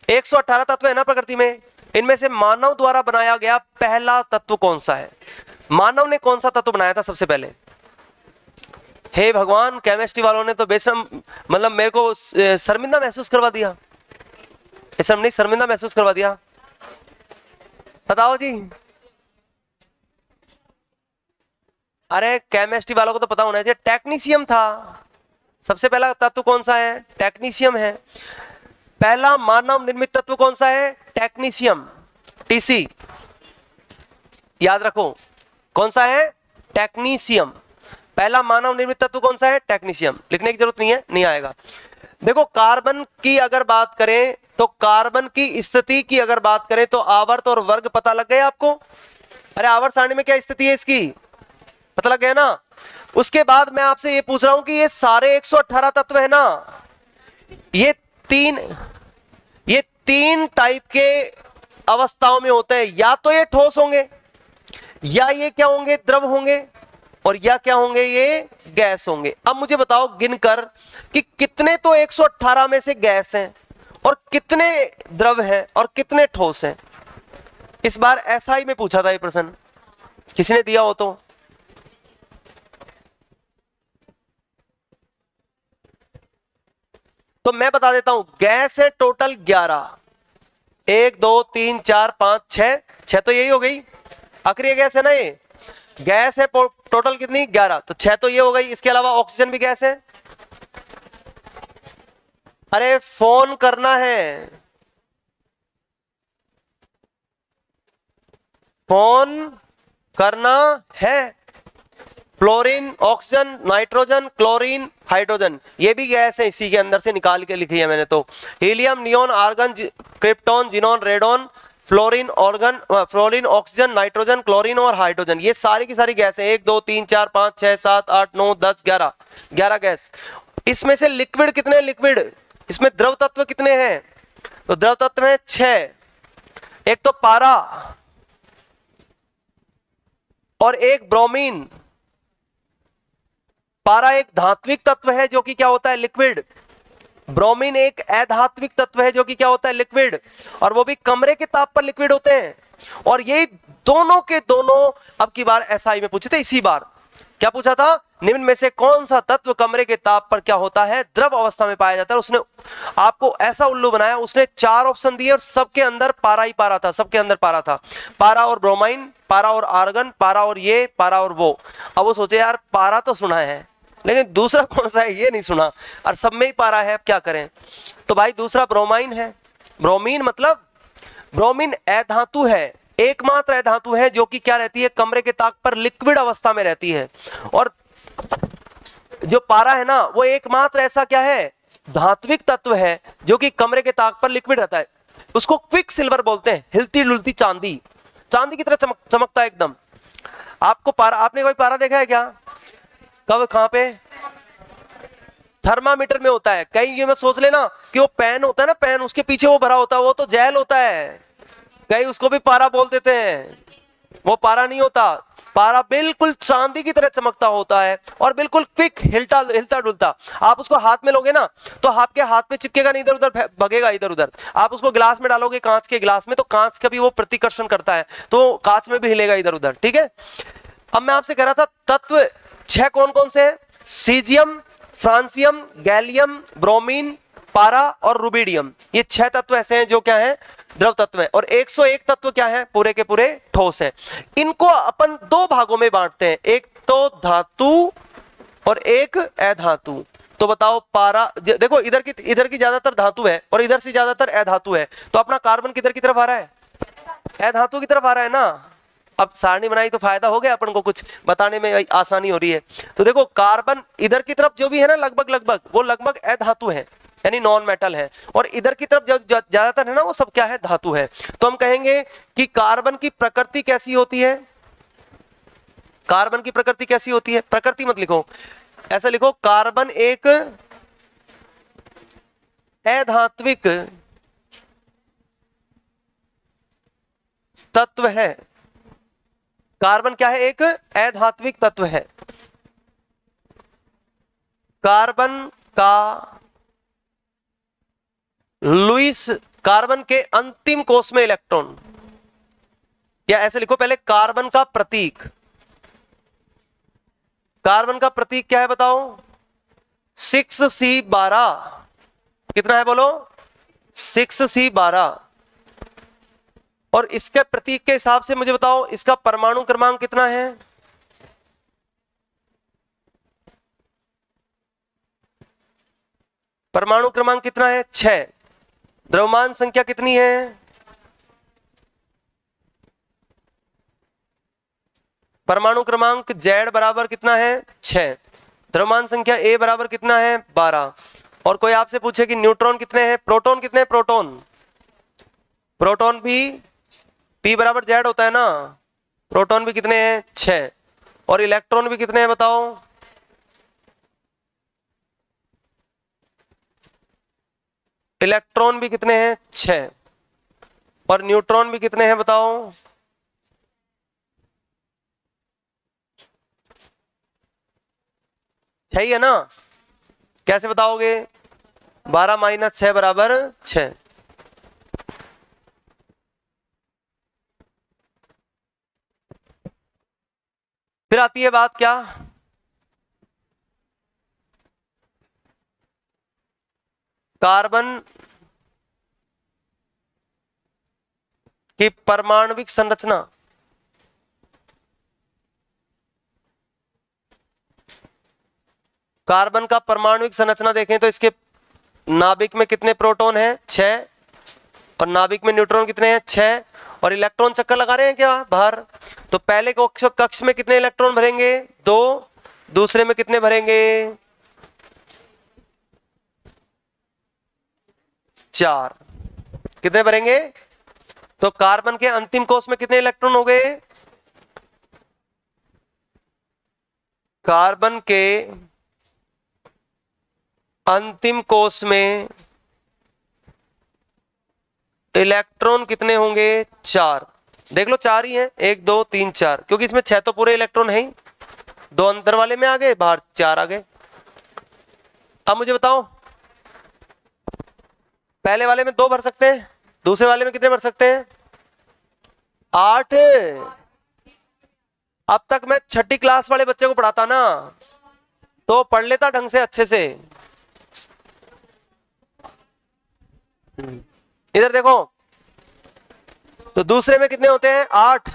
Speaker 1: 118 तत्व है ना प्रकृति में, इनमें से मानव द्वारा बनाया गया पहला तत्व कौन सा है? मानव ने कौन सा तत्व बनाया था सबसे पहले? हे भगवान, केमिस्ट्री वालों ने तो बेशरम मतलब मेरे को शर्मिंदा महसूस करवा दिया। शर्मिंदा महसूस करवा दिया। बताओ जी। अरे केमिस्ट्री वालों को तो पता होना चाहिए, टेक्नीशियम था। सबसे पहला तत्व कौन सा है? टेक्नीशियम है। पहला मानव निर्मित तत्व कौन सा है? Technetium, TC. याद रखो कौन सा है? टेक्नीशियम। पहला मानव निर्मित तत्व कौन सा है? टेक्नीशियम। लिखने की जरूरत नहीं है, नहीं आएगा। देखो कार्बन की अगर बात करें तो कार्बन की स्थिति की अगर बात करें तो आवर्त और वर्ग पता लग गए आपको? अरे आवर्त सारणी में क्या स्थिति है इसकी, पता लग गया ना? उसके बाद मैं आपसे ये पूछ रहा हूं कि ये सारे 118 तत्व है ना, ये तीन टाइप के अवस्थाओं में होते हैं। या तो ये ठोस होंगे, या ये क्या होंगे? द्रव होंगे, और या क्या होंगे? ये गैस होंगे। अब मुझे बताओ गिनकर कि कितने तो 118 में से गैस हैं और कितने द्रव हैं और कितने ठोस हैं। इस बार ऐसा ही मैं पूछा था ये प्रश्न, किसी ने दिया हो तो मैं बता देता हूं। गैस है टोटल 11, 1 2 3 4 5 6 तो यही हो गई। अक्रिय गैस है ना, ये गैस है टोटल कितनी? 11, तो 6 तो ये हो गई। इसके अलावा ऑक्सीजन भी गैस है। अरे फोन करना है, फोन करना है। Fluorine, oxygen, nitrogen, chlorine, hydrogen, ये भी गैस है, इसी के अंदर से निकाल के लिखी है मैंने तो। Helium, neon, argon, krypton, xenon, radon, fluorine, fluorine, oxygen, nitrogen, chlorine और हाइड्रोजन, ये सारी की सारी गैस है। 1 2 3 4 5 6 7 8 9 10 11 गैस। इसमें से लिक्विड कितने? लिक्विड इसमें द्रव तत्व कितने हैं? तो द्रव तत्व है 6। एक तो पारा और एक ब्रोमीन। पारा एक धात्विक तत्व है जो कि क्या होता है, लिक्विड। ब्रोमीन एक अधात्विक तत्व है जो कि क्या होता है, लिक्विड, और वो भी कमरे के ताप पर लिक्विड होते हैं। और ये दोनों के दोनों अब की बार एसआई में पूछे थे। इसी बार क्या पूछा था, निम्न में से कौन सा तत्व कमरे के ताप पर क्या होता है, द्रव अवस्था में पाया जाता है। उसने आपको ऐसा उल्लू बनाया, उसने 4 ऑप्शन दिए और सबके अंदर पारा ही पारा था, सबके अंदर पारा था। पारा और ब्रोमाइन, पारा और आर्गन, पारा और ये, पारा और वो। अब वो सोचे यार पारा तो सुना है लेकिन दूसरा कौन सा है ये नहीं सुना, और सब में ही पारा है, अब क्या करें। तो भाई दूसरा ब्रोमाइन है। ब्रोमीन मतलब ब्रोमीन अधातु है, एकमात्र अधातु है जो कि क्या रहती है, कमरे के ताप पर लिक्विड अवस्था में रहती है। और जो पारा है ना, वो एकमात्र ऐसा क्या है, धात्विक तत्व है जो कि कमरे के ताप पर लिक्विड रहता है। उसको क्विक सिल्वर बोलते हैं, हिलती डुलती चांदी, चांदी की तरह चमकता है एकदम। आपको पारा, आपने कोई पारा देखा है क्या, कब, कहां पे, थर्मामीटर में होता है। कहीं ये मत सोच लेना कि वो पेन होता है ना, पेन उसके पीछे वो भरा होता है, वो तो जेल होता है। कहीं उसको भी पारा बोल देते हैं, वो पारा नहीं होता। पारा बिल्कुल चांदी की तरह चमकता होता है और बिल्कुल क्विक, हिलता डुलता। आप उसको हाथ में लोगे ना तो आपके हाथ में चिपकेगा नहीं, इधर उधर भगेगा इधर उधर। आप उसको गिलास में डालोगे, कांच के गिलास में, तो कांच का भी वो प्रतिकर्षण करता है, तो कांच में भी हिलेगा इधर उधर। ठीक है, अब मैं आपसे कह रहा था तत्व 6 कौन कौन से है, सीजियम, फ्रांसियम, गैलियम, ब्रोमीन, पारा और रुबिडियम। ये 6 तत्व ऐसे हैं जो क्या है, द्रव तत्व है। और 101 तत्व क्या है, पूरे के पूरे ठोस हैं। इनको अपन 2 भागों में बांटते हैं, एक तो धातु और एक अधातु। तो बताओ पारा, देखो इधर की ज्यादातर धातु है और इधर से ज्यादातर अधातु है, तो अपना कार्बन किधर की तरफ आ रहा है, अधातु की तरफ आ रहा है ना। अब सारणी बनाई तो फायदा हो गया अपन को, कुछ बताने में आसानी हो रही है। तो देखो कार्बन इधर की तरफ जो भी है ना, लगभग वो लगभग अधातु है, यानी नॉन मेटल है। और इधर की तरफ जो ज्यादातर है ना, वो सब क्या है, धातु है। तो हम कहेंगे कि कार्बन की प्रकृति कैसी होती है, कार्बन की प्रकृति कैसी होती है, प्रकृति मत लिखो, ऐसा लिखो, कार्बन एक अधात्विक तत्व है। कार्बन क्या है, एक अधात्विक तत्व है। कार्बन का लुईस, कार्बन के अंतिम कोष में इलेक्ट्रॉन, या ऐसे लिखो पहले, कार्बन का प्रतीक, कार्बन का प्रतीक क्या है बताओ, 6C12। कितना है बोलो, 6C12। और इसके प्रतीक के हिसाब से मुझे बताओ इसका परमाणु क्रमांक कितना है, परमाणु क्रमांक कितना है, 6। द्रव्यमान संख्या कितनी है, परमाणु क्रमांक Z बराबर कितना है, 6। द्रव्यमान संख्या A बराबर कितना है, 12। और कोई आपसे पूछे कि न्यूट्रॉन कितने हैं, प्रोटॉन कितने हैं, प्रोटॉन भी P बराबर Z होता है ना, प्रोटॉन भी कितने हैं, 6। और इलेक्ट्रॉन भी कितने हैं बताओ, इलेक्ट्रॉन भी कितने हैं, 6। और न्यूट्रॉन भी कितने हैं बताओ, सही है ना। कैसे बताओगे, 12 - 6 बराबर 6। फिर आती है बात क्या, कार्बन की परमाणविक संरचना। कार्बन का परमाणुविक संरचना देखें तो इसके नाभिक में कितने प्रोटॉन हैं, 6। और नाभिक में न्यूट्रॉन कितने हैं, 6। और इलेक्ट्रॉन चक्कर लगा रहे हैं क्या बाहर, तो पहले कक्ष में कितने इलेक्ट्रॉन भरेंगे, 2। दूसरे में कितने भरेंगे, 4। कितने भरेंगे, तो कार्बन के अंतिम कोष में कितने इलेक्ट्रॉन हो गए, कार्बन के अंतिम कोष में इलेक्ट्रॉन कितने होंगे? 4। देख लो 4 ही हैं, 1 2 3 4, क्योंकि इसमें 6 तो पूरे इलेक्ट्रॉन है ही। 2 अंदर वाले में आ गए, बाहर 4 आ गए। अब मुझे बताओ, पहले वाले में 2 भर सकते हैं, दूसरे वाले में कितने भर सकते हैं? 8। अब तक मैं छठी क्लास वाले बच्चे को पढ़ाता ना, तो पढ़ लेता ढंग से अच्छे से। इधर देखो, तो दूसरे में कितने होते हैं? 8।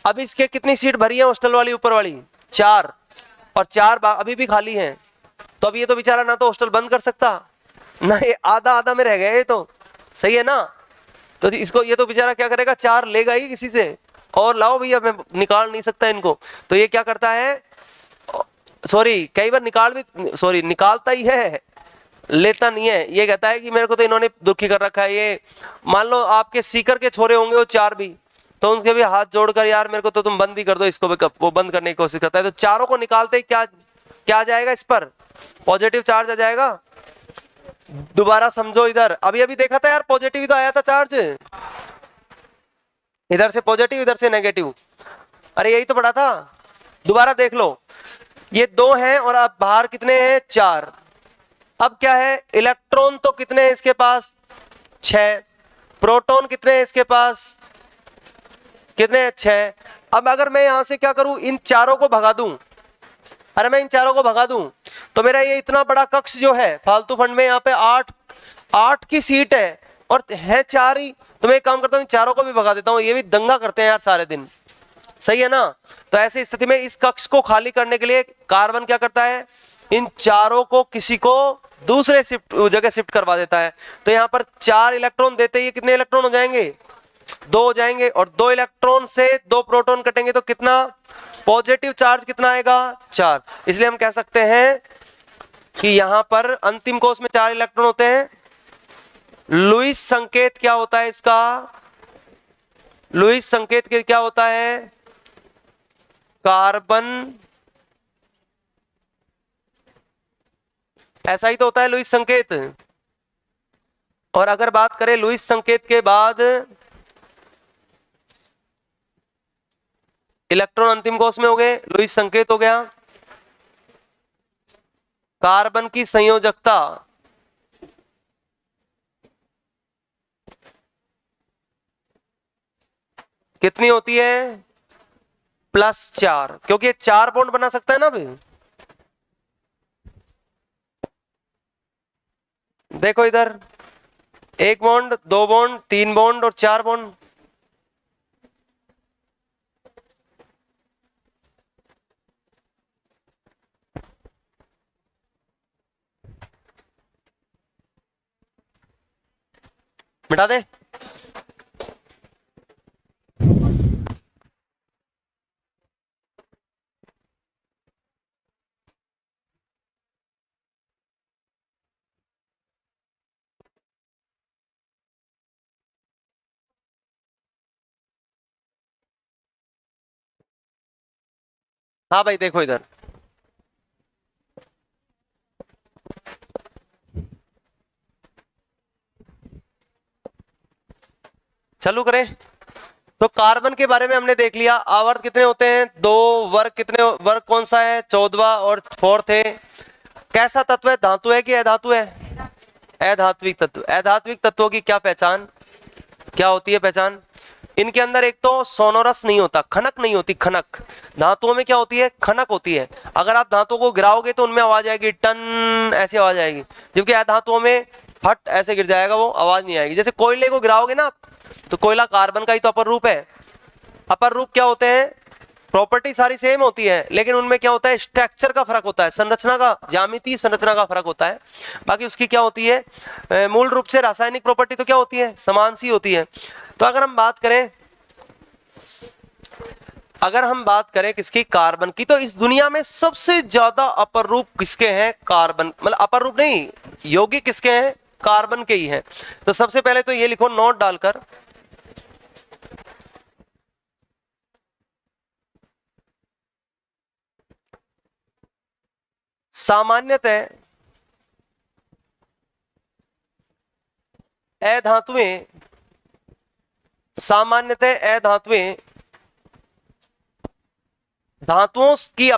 Speaker 1: अब इसके कितनी सीट भरी है हॉस्टल वाली ऊपर वाली? 4, और 4 अभी भी खाली हैं। तो अब ये तो बेचारा ना तो हॉस्टल बंद कर सकता, ना ये आधा आधा में रह गए, ये तो सही है ना। तो इसको, ये तो बेचारा क्या करेगा? 4 लेगा ही किसी से, और लाओ भैया, मैं निकाल नहीं सकता इनको। तो ये क्या करता है, सॉरी कई बार निकालता ही है, लेता नहीं है। ये कहता है कि मेरे को तो इन्होंने दुखी कर रखा है। ये मान लो आपके सीकर के छोरे होंगे वो 4 भी, तो उनके भी हाथ जोड़कर, यार मेरे को तो तुम बंद ही कर दो इसको भी, वो बंद करने की कोशिश करता है। तो चारों को निकालते ही क्या क्या आ जाएगा? इस पर पॉजिटिव चार्ज आ जाएगा। दोबारा समझो, इधर अभी अभी देखा था यार, पॉजिटिव तो आया था चार्ज, इधर से पॉजिटिव इधर से नेगेटिव। अरे यही तो पढ़ा था, दोबारा देख लो। ये 2 हैं और अब बाहर कितने हैं? 4। अब क्या है, इलेक्ट्रॉन तो कितने हैं इसके पास? 6। प्रोटॉन कितने हैं इसके पास? कितने हैं? 6। अब अगर मैं यहां से क्या करूं, इन चारों को भगा दूं, अरे मैं इन चारों को भगा दूं, तो मेरा ये इतना बड़ा कक्ष जो है फालतू फंड में, यहाँ पे 8 की सीट है और है 4 ही। तो मैं एक काम करता हूँ, इन चारों को भी भगा देता हूँ। ये भी दंगा करते हैं यार सारे दिन, सही है ना। तो ऐसी स्थिति में इस कक्ष को खाली करने के लिए कार्बन क्या करता है, इन चारों को किसी को दूसरे जगह शिफ्ट करवा देता है। तो यहाँ पर 4 इलेक्ट्रॉन देते ही कितने इलेक्ट्रॉन हो जाएंगे? 2 हो जाएंगे, और 2 इलेक्ट्रॉन से 2 प्रोटॉन कटेंगे तो कितना पॉजिटिव चार्ज कितना आएगा? 4। इसलिए हम कह सकते हैं कि यहां पर अंतिम कोष में 4 इलेक्ट्रॉन होते हैं। लुईस संकेत क्या होता है इसका? लुईस संकेत क्या होता है? कार्बन, ऐसा ही तो होता है लुईस संकेत। और अगर बात करें लुईस संकेत के बाद इलेक्ट्रॉन अंतिम कोष में हो गए, लुईस संकेत हो गया। कार्बन की संयोजकता कितनी होती है? +4, क्योंकि ये 4 बॉन्ड बना सकता है ना। अभी देखो इधर, 1 बॉन्ड, 2 बॉन्ड, 3 बॉन्ड और 4 बॉन्ड। मिटा दे। हाँ भाई देखो इधर, चालू करें। तो कार्बन के बारे में हमने देख लिया, आवर्त कितने होते हैं? 2। वर्ग कितने, वर्ग कौन सा है? 14 और 4 है। कैसा तत्व है? धातु है कि अधातु है? अधात्विक तत्व। अधात्विक तत्वों की क्या पहचान, क्या होती है पहचान? इनके अंदर एक तो सोनोरस नहीं होता, खनक नहीं होती। खनक धातुओं में क्या होती है? खनक होती है। अगर आप धातुओं को गिराओगे तो उनमें आवाज आएगी, टन ऐसी आवाज आएगी। जबकि अधातुओं में फट ऐसे गिर जाएगा, वो आवाज नहीं आएगी। जैसे कोयले को गिराओगे ना, तो कोयला कार्बन का ही तो अपर रूप है। अपर रूप क्या होते हैं? प्रॉपर्टी सारी सेम होती है, लेकिन उनमें क्या होता है? स्ट्रक्चर का फर्क होता है, संरचना का, ज्यामितीय संरचना का फर्क होता है। बाकी उसकी क्या होती है, मूल रूप से रासायनिक प्रॉपर्टी तो क्या होती है? समान सी होती है। तो अगर हम बात करें किसकी? कार्बन की। तो इस दुनिया में सबसे ज्यादा अपर रूप किसके हैं? कार्बन, मतलब अपर रूप नहीं, यौगिक किसके हैं? कार्बन के ही हैं। तो सबसे पहले तो ये लिखो नोट डालकर, सामान्यतः अधातुएं सामान्यतः अधातुएं धातुओं की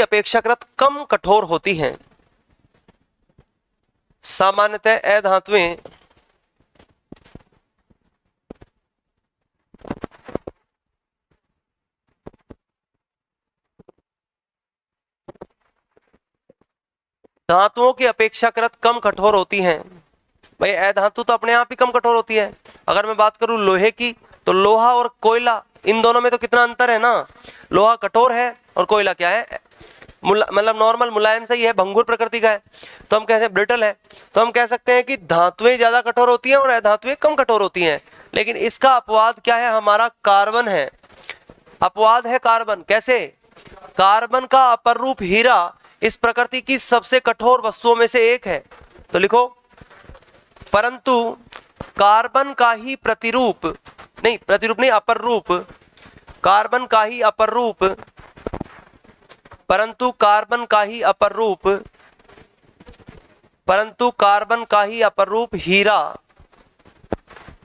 Speaker 1: अपेक्षाकृत कम कठोर होती हैं। सामान्यतः अधातुएं धातुओं की अपेक्षाकृत कम कठोर होती हैं। भाई अधातु तो अपने आप ही कम कठोर होती है। अगर मैं बात करूं लोहे की, तो लोहा और कोयला, इन दोनों में तो कितना अंतर है ना। लोहा कठोर है और कोयला क्या है, मतलब नॉर्मल मुलायम सा ही है, भंगुर प्रकृति का है, तो हम कहते हैं ब्रिटल है। तो हम कह सकते हैं कि धातुएं ज्यादा कठोर होती हैं और अधातुएं कम कठोर होती हैं। लेकिन इसका अपवाद क्या है, हमारा कार्बन है। अपवाद है कार्बन। कैसे? कार्बन का अपर रूप हीरा इस प्रकृति की सबसे कठोर वस्तुओं में से एक है। तो लिखो, परंतु कार्बन का ही अपर रूप, कार्बन का ही अपर रूप, परंतु कार्बन का ही अपर रूप हीरा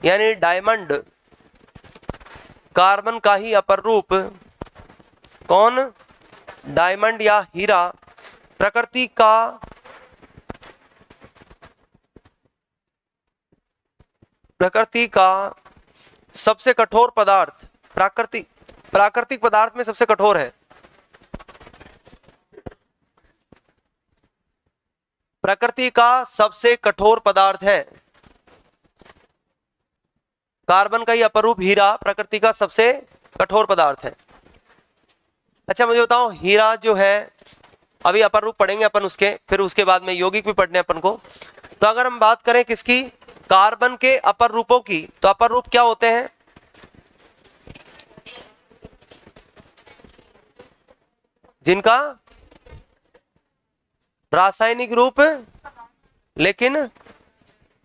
Speaker 1: यानी डायमंड, कार्बन का ही अपर रूप कौन, डायमंड या हीरा, प्रकृति का सबसे कठोर पदार्थ, प्राकृतिक पदार्थ में सबसे कठोर है। प्रकृति का सबसे कठोर पदार्थ है। कार्बन का ही अपरूप हीरा प्रकृति का सबसे कठोर पदार्थ है। अच्छा मुझे बताओ, हीरा जो है, अभी अपर रूप पढ़ेंगे अपन उसके, फिर उसके बाद में यौगिक भी पढ़ने अपन को। तो अगर हम बात करें किसकी, कार्बन के अपर रूपों की, तो अपर रूप क्या होते हैं, जिनका रासायनिक रूप लेकिन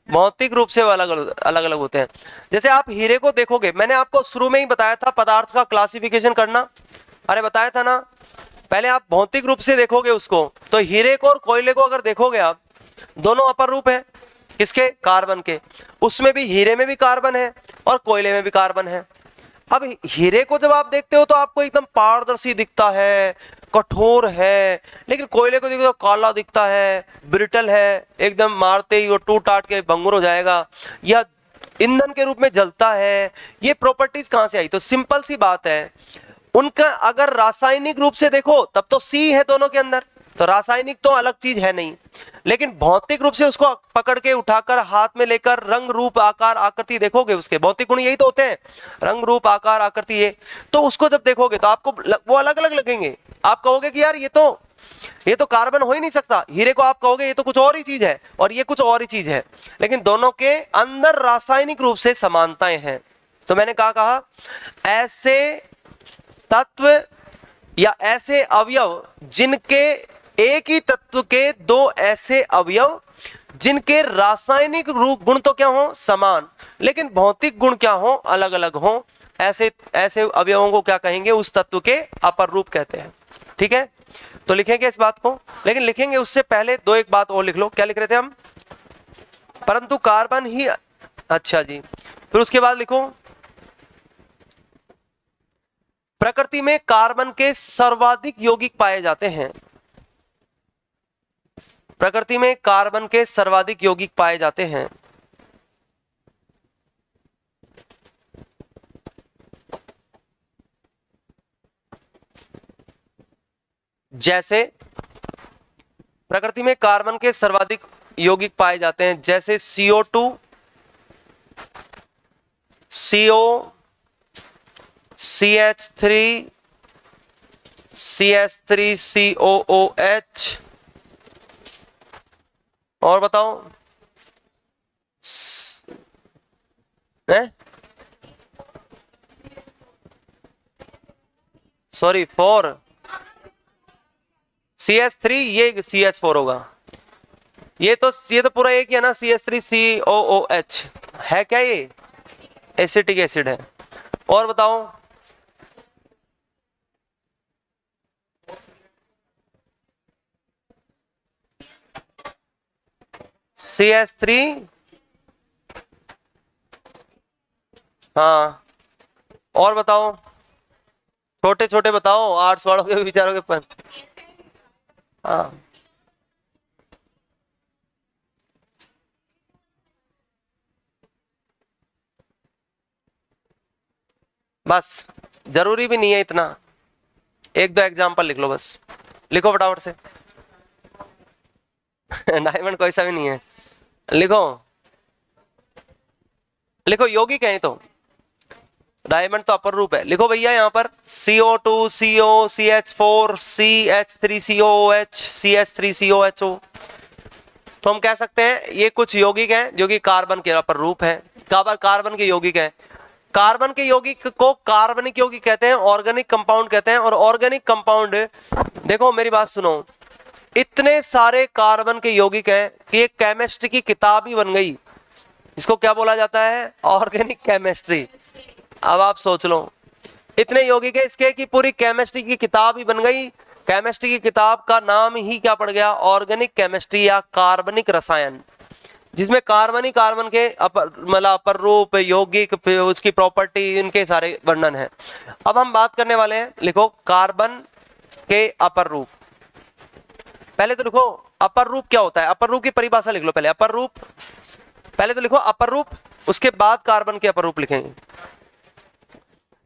Speaker 1: भौतिक रूप से अलग अलग होते हैं। जैसे आप हीरे को देखोगे, मैंने आपको शुरू में ही बताया था पदार्थ का क्लासिफिकेशन करना, अरे बताया था ना। पहले आप भौतिक रूप से देखोगे उसको, तो हीरे को और कोयले को अगर देखोगे आप, दोनों अपर रूप है किसके, कार्बन के। उसमें भी, हीरे में भी कार्बन है और कोयले में भी कार्बन है। अब हीरे को जब आप देखते हो तो आपको एकदम पारदर्शी दिखता है, कठोर है, लेकिन कोयले को देखो तो काला दिखता है, ब्रिटल है, एकदम मारते ही वो टूट टाट के भंगुर हो जाएगा, या ईंधन के रूप में जलता है। ये प्रॉपर्टीज कहां से आई, तो सिंपल सी बात है, उनका अगर रासायनिक रूप से देखो तब तो सी है दोनों के अंदर, तो रासायनिक तो अलग चीज है नहीं, लेकिन भौतिक रूप से उसको पकड़ के उठाकर हाथ में लेकर रंग रूप आकार आकृति देखोगे, उसके भौतिक गुण यही तो होते हैं, रंग रूप आकार आकृति। ये तो उसको जब देखोगे तो आपको वो अलग अलग लगेंगे। आप कहोगे कि यार ये तो कार्बन हो ही नहीं सकता, हीरे को आप कहोगे ये तो कुछ और ही चीज है और ये कुछ और ही चीज है, लेकिन दोनों के अंदर रासायनिक रूप से समानताएं हैं। तो मैंने कहा ऐसे तत्व या ऐसे अवयव जिनके एक ही तत्व के दो ऐसे अवयव जिनके रासायनिक रूप गुण तो क्या हो, समान, लेकिन भौतिक गुण क्या हो, अलग अलग हो, ऐसे अवयवों को क्या कहेंगे, उस तत्व के अपर रूप कहते हैं। ठीक है, तो लिखेंगे इस बात को, लेकिन लिखेंगे उससे पहले एक बात और लिख लो। क्या लिख रहे थे हम, परंतु कार्बन ही, अच्छा जी, फिर उसके बाद लिखो, प्रकृति में कार्बन के सर्वाधिक यौगिक पाए जाते हैं। प्रकृति में कार्बन के सर्वाधिक यौगिक पाए जाते हैं। जैसे प्रकृति में कार्बन के सर्वाधिक यौगिक पाए जाते हैं, जैसे CO2, CO, CH3, CH3COOH, और बताओ सॉरी 4, CH3, ये CH4 होगा। ये तो पूरा एक ही है ना, CH3COOH है क्या, ये एसिटिक एसिड है। और बताओ CH3, हाँ और बताओ, छोटे छोटे बताओ, आर्ट्स वालों के विचारों के पर। हाँ बस, जरूरी भी नहीं है इतना, एक दो एग्जाम्पल लिख लो बस, लिखो फटाफट से। डायमंड कोई सा भी नहीं है, लिखो लिखो, यौगिक है ये तो, डायमंड तो अपर रूप है। लिखो भैया यहाँ पर CO2 CO CH4 CH3 COOH CH3 COHO। तो हम कह सकते हैं ये कुछ यौगिक हैं जो कि कार्बन के अपर रूप हैं, कार्बन के यौगिक हैं। कार्बन के यौगिक को कार्बनिक यौगिक कहते हैं, ऑर्गेनिक कंपाउंड कहते हैं। और ऑर्गेनिक कंपाउंड, देखो मेरी बात सुनो, इतने सारे कार्बन के यौगिक हैं कि एक केमिस्ट्री की किताब ही बन गई। इसको क्या बोला जाता है? Organic chemistry. अब आप सोच लो, इतने यौगिक है इसके कि पूरी केमिस्ट्री की किताब ही बन गई। केमिस्ट्री की किताब का नाम ही क्या पड़ गया? ऑर्गेनिक केमिस्ट्री या कार्बनिक रसायन, जिसमें कार्बन ही कार्बन के अपर रूप, यौगिक, उसकी प्रॉपर्टी, इनके सारे वर्णन है। अब हम बात करने वाले हैं, लिखो कार्बन के अपर रूप। पहले तो लिखो अपर रूप क्या होता है, अपर रूप की परिभाषा लिख लो पहले। अपर रूप, पहले तो लिखो अपर रूप, उसके बाद कार्बन के अपर रूप लिखेंगे।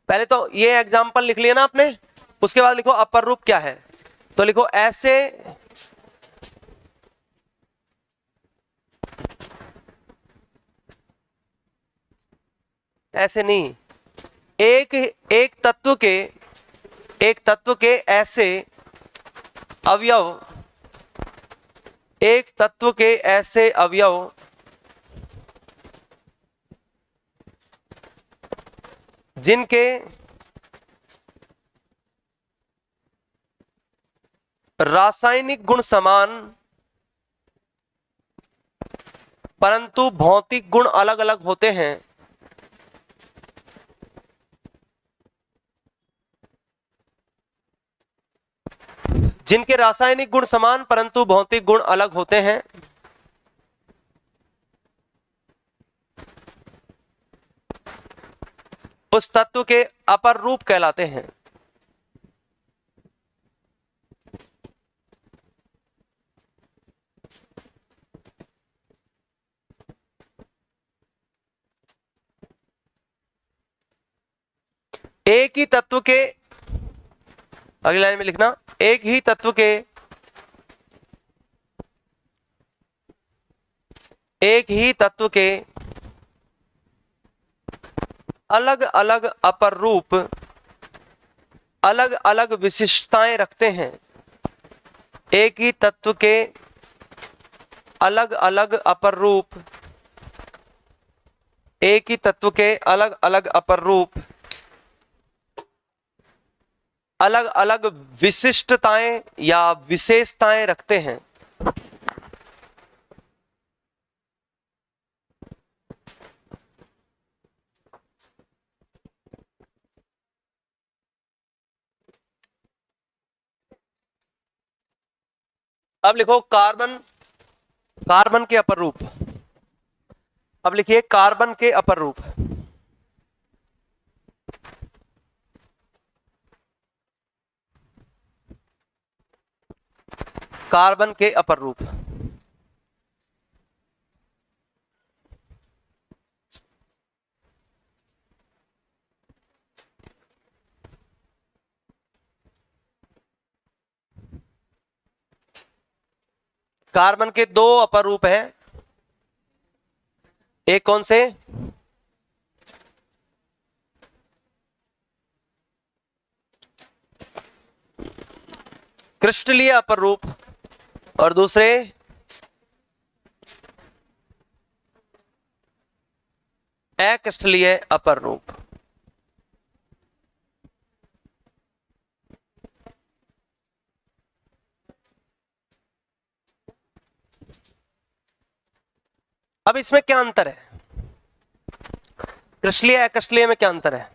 Speaker 1: पहले तो ये एग्जांपल लिख लिया ना आपने, उसके बाद लिखो अपर रूप क्या है। तो लिखो ऐसे ऐसे नहीं, एक एक तत्व के ऐसे अवयव, एक तत्व के ऐसे अवयव जिनके रासायनिक गुण समान परंतु भौतिक गुण अलग अलग होते हैं, जिनके रासायनिक गुण समान परंतु भौतिक गुण अलग होते हैं, उस तत्व के अपर रूप कहलाते हैं। एक ही तत्व के, अगली लाइन में लिखना, एक ही तत्व के अलग अलग अपर रूप अलग अलग विशिष्टताएं रखते हैं। एक ही तत्व के अलग अलग अपर रूप, एक ही तत्व के अलग अलग अपर रूप अलग अलग विशिष्टताएं या विशेषताएं रखते हैं। अब लिखो कार्बन, कार्बन के अपर रूप। अब लिखिए कार्बन के अपर रूप। कार्बन के अपर रूप, कार्बन के दो अपर रूप हैं। एक कौन से? क्रिस्टलीय अपर रूप, और दूसरे अक्रिस्टलीय अपर रूप। अब इसमें क्या अंतर है? क्रिस्टलीय अक्रिस्टलीय में क्या अंतर है?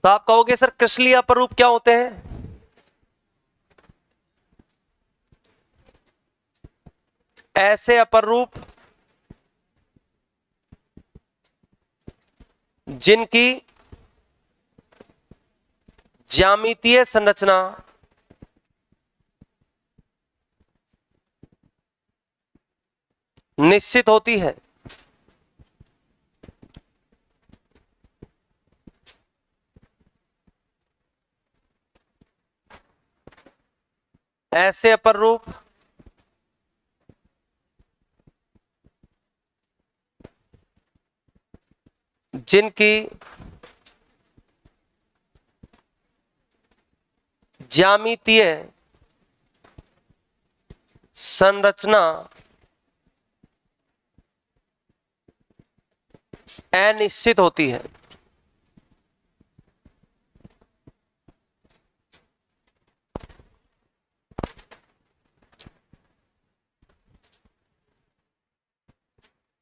Speaker 1: तो आप कहोगे सर क्रिस्टलीय अपर रूप क्या होते हैं, ऐसे अपर रूप जिनकी ज्यामितीय संरचना निश्चित होती है। ऐसे अपर रूप जिनकी ज्यामितीय संरचना अनिश्चित होती है।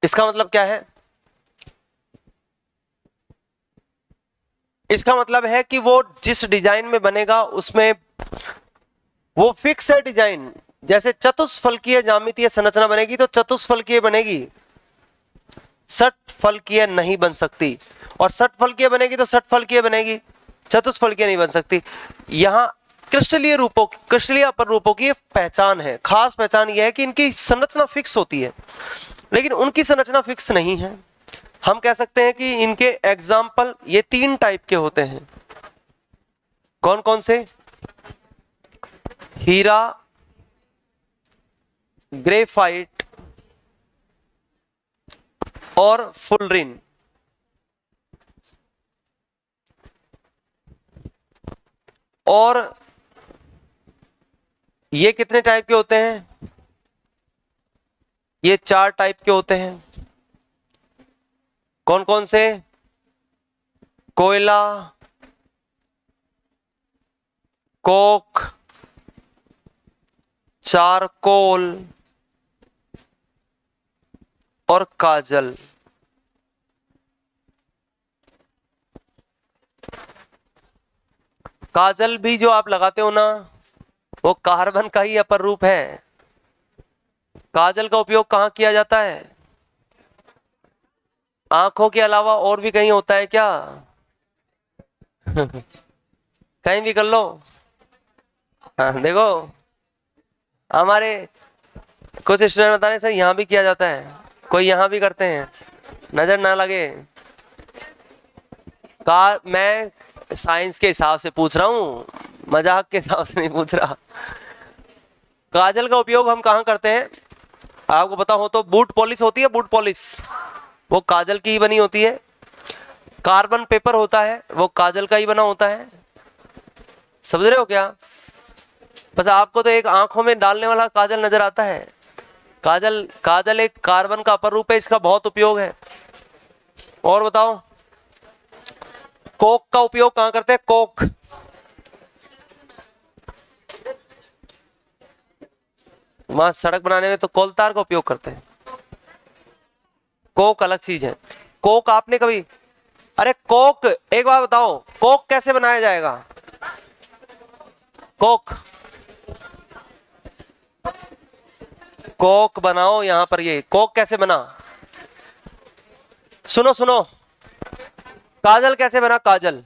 Speaker 1: इसका मतलब क्या है? इसका मतलब है कि वो जिस डिजाइन में बनेगा उसमें वो फिक्स है डिजाइन। जैसे चतुष्फलकीय ज्यामितीय संरचना बनेगी तो चतुष्फलकीय बनेगी, षटफलकीय नहीं बन सकती। और षटफलकीय बनेगी तो षटफलकीय बनेगी, चतुष्फलकीय नहीं बन सकती। यहां क्रिस्टलीय रूपों, क्रिस्टलीय अपर रूपों की पहचान है, खास पहचान यह है कि इनकी संरचना फिक्स होती है, लेकिन उनकी संरचना फिक्स नहीं है। हम कह सकते हैं कि इनके एग्जाम्पल ये 3 टाइप के होते हैं। कौन कौन से? हीरा, ग्रेफाइट और फुलरिन। और ये कितने टाइप के होते हैं? ये 4 टाइप के होते हैं। कौन कौन से? कोयला, कोक, चारकोल और काजल। काजल भी जो आप लगाते हो ना, वो कार्बन का ही अपर रूप है। काजल का उपयोग कहां किया जाता है? आंखों के अलावा और भी कहीं होता है क्या? कहीं भी कर लो। हाँ, देखो हमारे कुछ स्टूडेंट बता रहे सर यहां भी किया जाता है, कोई यहां भी करते हैं, नजर ना लगे। मैं साइंस के हिसाब से पूछ रहा हूं, मजाक के हिसाब से नहीं पूछ रहा। काजल का उपयोग हम कहां करते हैं? आपको पता हो तो बूट पॉलिश होती है, बूट पॉलिश वो काजल की ही बनी होती है। कार्बन पेपर होता है वो काजल का ही बना होता है। समझ रहे हो क्या? बस आपको तो एक आंखों में डालने वाला काजल नजर आता है। काजल एक कार्बन का अपर रूप है, इसका बहुत उपयोग है। और बताओ, कोक का उपयोग कहां करते हैं? कोक वहां सड़क बनाने में तो कोलतार का उपयोग करते हैं। कोक अलग चीज है। कोक आपने कभी, अरे कोक, एक बात बताओ, कोक कैसे बनाया जाएगा? कोक बनाओ यहां पर। ये कोक कैसे बना? सुनो सुनो, काजल कैसे बना? काजल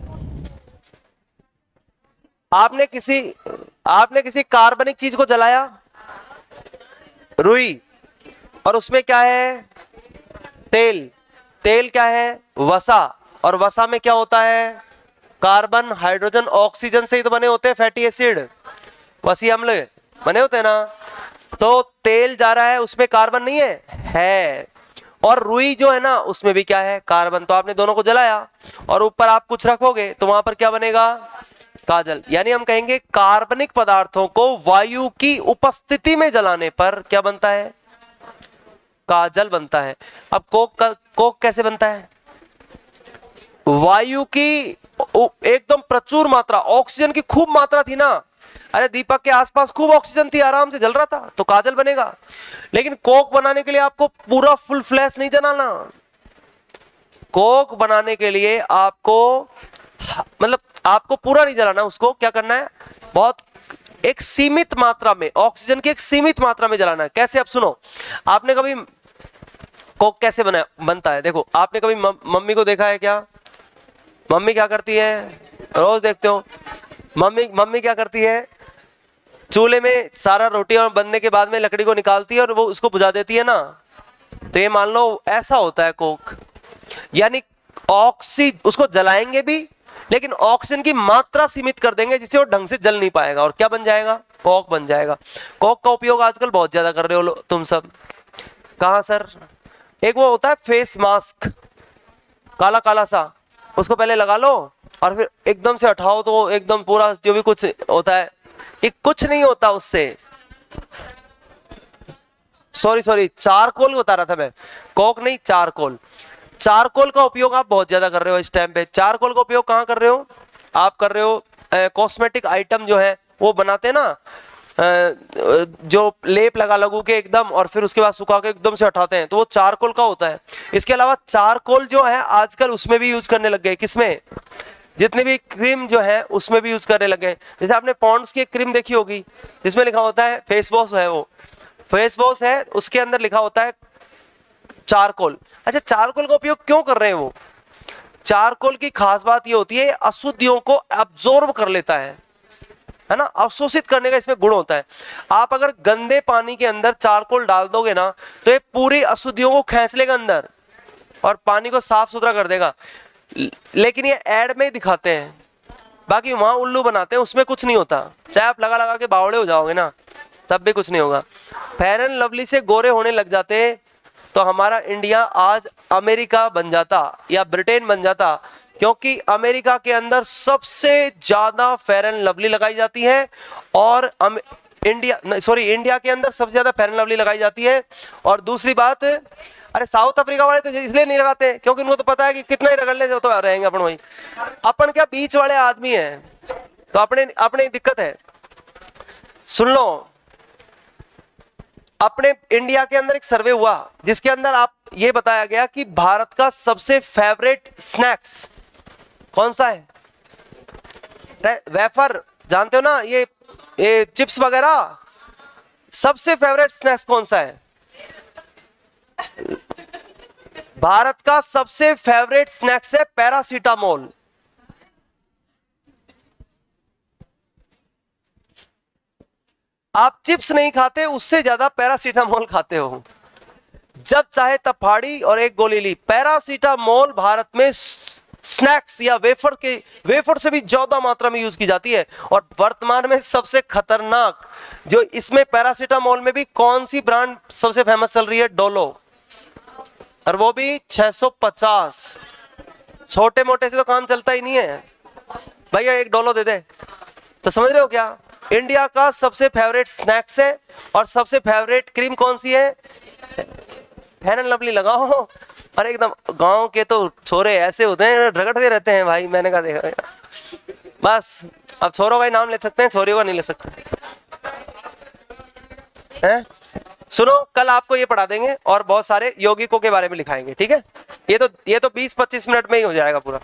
Speaker 1: आपने किसी कार्बनिक चीज को जलाया, रुई, और उसमें क्या है? तेल क्या है? वसा। और वसा में क्या होता है? कार्बन, हाइड्रोजन, ऑक्सीजन से ही तो बने होते हैं फैटी एसिड, वसी अम्ल बने होते हैं ना। तो तेल जा रहा है, उसमें कार्बन नहीं है। और रुई जो है ना, उसमें भी क्या है? कार्बन। तो आपने दोनों को जलाया और ऊपर आप कुछ रखोगे तो वहां पर क्या बनेगा? काजल। यानी हम कहेंगे कार्बनिक पदार्थों को वायु की उपस्थिति में जलाने पर क्या बनता है? काजल बनता है। अब कोक कैसे बनता है? वायु की एकदम प्रचुर मात्रा, ऑक्सीजन की खूब मात्रा थी ना। अरे दीपक के आसपास खूब ऑक्सीजन थी, आराम से जल रहा था, तो काजल बनेगा। लेकिन कोक बनाने के लिए आपको पूरा फुल फ्लैश नहीं जलाना। कोक बनाने के लिए आपको, मतलब आपको पूरा नहीं जलाना, उसको क्या करना है? बहुत एक सीमित मात्रा में, ऑक्सीजन की एक सीमित मात्रा में जलाना है। कैसे? अब सुनो, आपने कभी कोक कैसे बनता है? देखो, आपने कभी मम्मी को देखा है क्या? मम्मी क्या करती है? रोज देखते हो मम्मी क्या करती है? चूल्हे में सारा रोटी और बनने के बाद में लकड़ी को निकालती है और वो उसको बुझा देती है ना। तो ये मान लो ऐसा होता है कोक, यानी उसको जलाएंगे भी, लेकिन ऑक्सीजन की मात्रा सीमित कर देंगे जिससे वो ढंग से जल नहीं पाएगा, और क्या बन जाएगा? कोक बन जाएगा। कोक का उपयोग आजकल बहुत ज्यादा कर रहे हो तुम सब। कहाँ सर? एक वो होता है फेस मास्क, काला काला सा, उसको पहले लगा लो और फिर एकदम से हटाओ तो वो एकदम पूरा जो भी कुछ होता है, ये कुछ नहीं होता उससे। सॉरी, चारकोल बता रहा था मैं, कोक नहीं, चारकोल। चारकोल का उपयोग आप बहुत ज्यादा कर रहे हो इस टाइम पे। चारकोल का उपयोग कहाँ कर रहे हो? आप कर रहे हो कॉस्मेटिक आइटम जो है वो बनाते हैं ना, जो लेप लगा लगू के एकदम, और फिर उसके बाद सुखा के एकदम से हटाते हैं, तो वो चारकोल का होता है। इसके अलावा चारकोल जो है आजकल उसमें भी यूज करने लग गए। किसमें? जितनी भी क्रीम जो है उसमें भी यूज करने लग गए। जैसे आपने पॉन्ड्स की एक क्रीम देखी होगी जिसमें लिखा होता है, फेस वॉश है, वो फेस वॉश है, उसके अंदर लिखा होता है चारकोल। अच्छा, चारकोल का उपयोग क्यों कर रहे हैं वो? चारकोल की खास बात ये होती है, अशुद्धियों को अब्जॉर्ब कर लेता है ना, अवशोषित करने का इसमें गुण होता है। आप अगर गंदे पानी के अंदर चारकोल डाल दोगे ना, तो ये पूरी अशुद्धियों को खींच लेगा अंदर और पानी को साफ सुथरा कर देगा। लेकिन ये ऐड में ही दिखाते हैं, बाकी वहां उल्लू बनाते हैं, उसमें कुछ नहीं होता। चाहे आप लगा लगा के बावड़े हो जाओगे ना, तब भी कुछ नहीं होगा। फेयर एंड लवली से गोरे होने लग जाते तो हमारा इंडिया आज अमेरिका बन जाता या ब्रिटेन बन जाता, क्योंकि अमेरिका के अंदर सबसे ज्यादा फेयर एंड लवली लगाई जाती है, और इंडिया के अंदर सबसे ज्यादा फेयर एंड लवली लगाई जाती है। और दूसरी बात, अरे साउथ अफ्रीका वाले तो इसलिए नहीं लगाते क्योंकि उनको तो पता है कि कितना ही रगड़ ले तो रहेंगे अपन वही। अपन क्या बीच वाले आदमी हैं, तो अपने दिक्कत है। सुन लो, अपने इंडिया के अंदर एक सर्वे हुआ जिसके अंदर आप ये बताया गया कि भारत का सबसे फेवरेट स्नैक्स कौन सा है? वेफर, जानते हो ना, ये चिप्स वगैरह, सबसे फेवरेट स्नैक्स कौन सा है? भारत का सबसे फेवरेट स्नैक्स है पैरासीटामोल। आप चिप्स नहीं खाते, उससे ज्यादा पैरासीटामोल खाते हो। जब चाहे तब फाड़ी और एक गोली ली। पैरासीटामोल भारत में स्नैक्स या वेफर से भी ज्यादा मात्रा में यूज की जाती है। और वर्तमान में सबसे खतरनाक जो इसमें पैरासीटामोल में भी कौन सी ब्रांड सबसे फेमस चल रही है? डोलो, और वो भी 650। छोटे मोटे से तो काम चलता ही नहीं है भैया, एक डोलो दे दे। तो समझ रहे हो क्या? इंडिया का सबसे फेवरेट स्नैक्स है, और सबसे फेवरेट क्रीम कौन सी है? फेयर एंड लवली लगाओ। और एकदम गांव के तो छोरे ऐसे होते हैं, रगड़ते रहते हैं भाई, मैंने कहा देखा। बस अब छोरों का ही नाम ले सकते हैं, छोरियों का नहीं ले सकते हैं। सुनो, कल आपको ये पढ़ा देंगे और बहुत सारे यौगिकों के बारे में लिखाएंगे, ठीक है? ये तो 20-25 मिनट में ही हो जाएगा पूरा।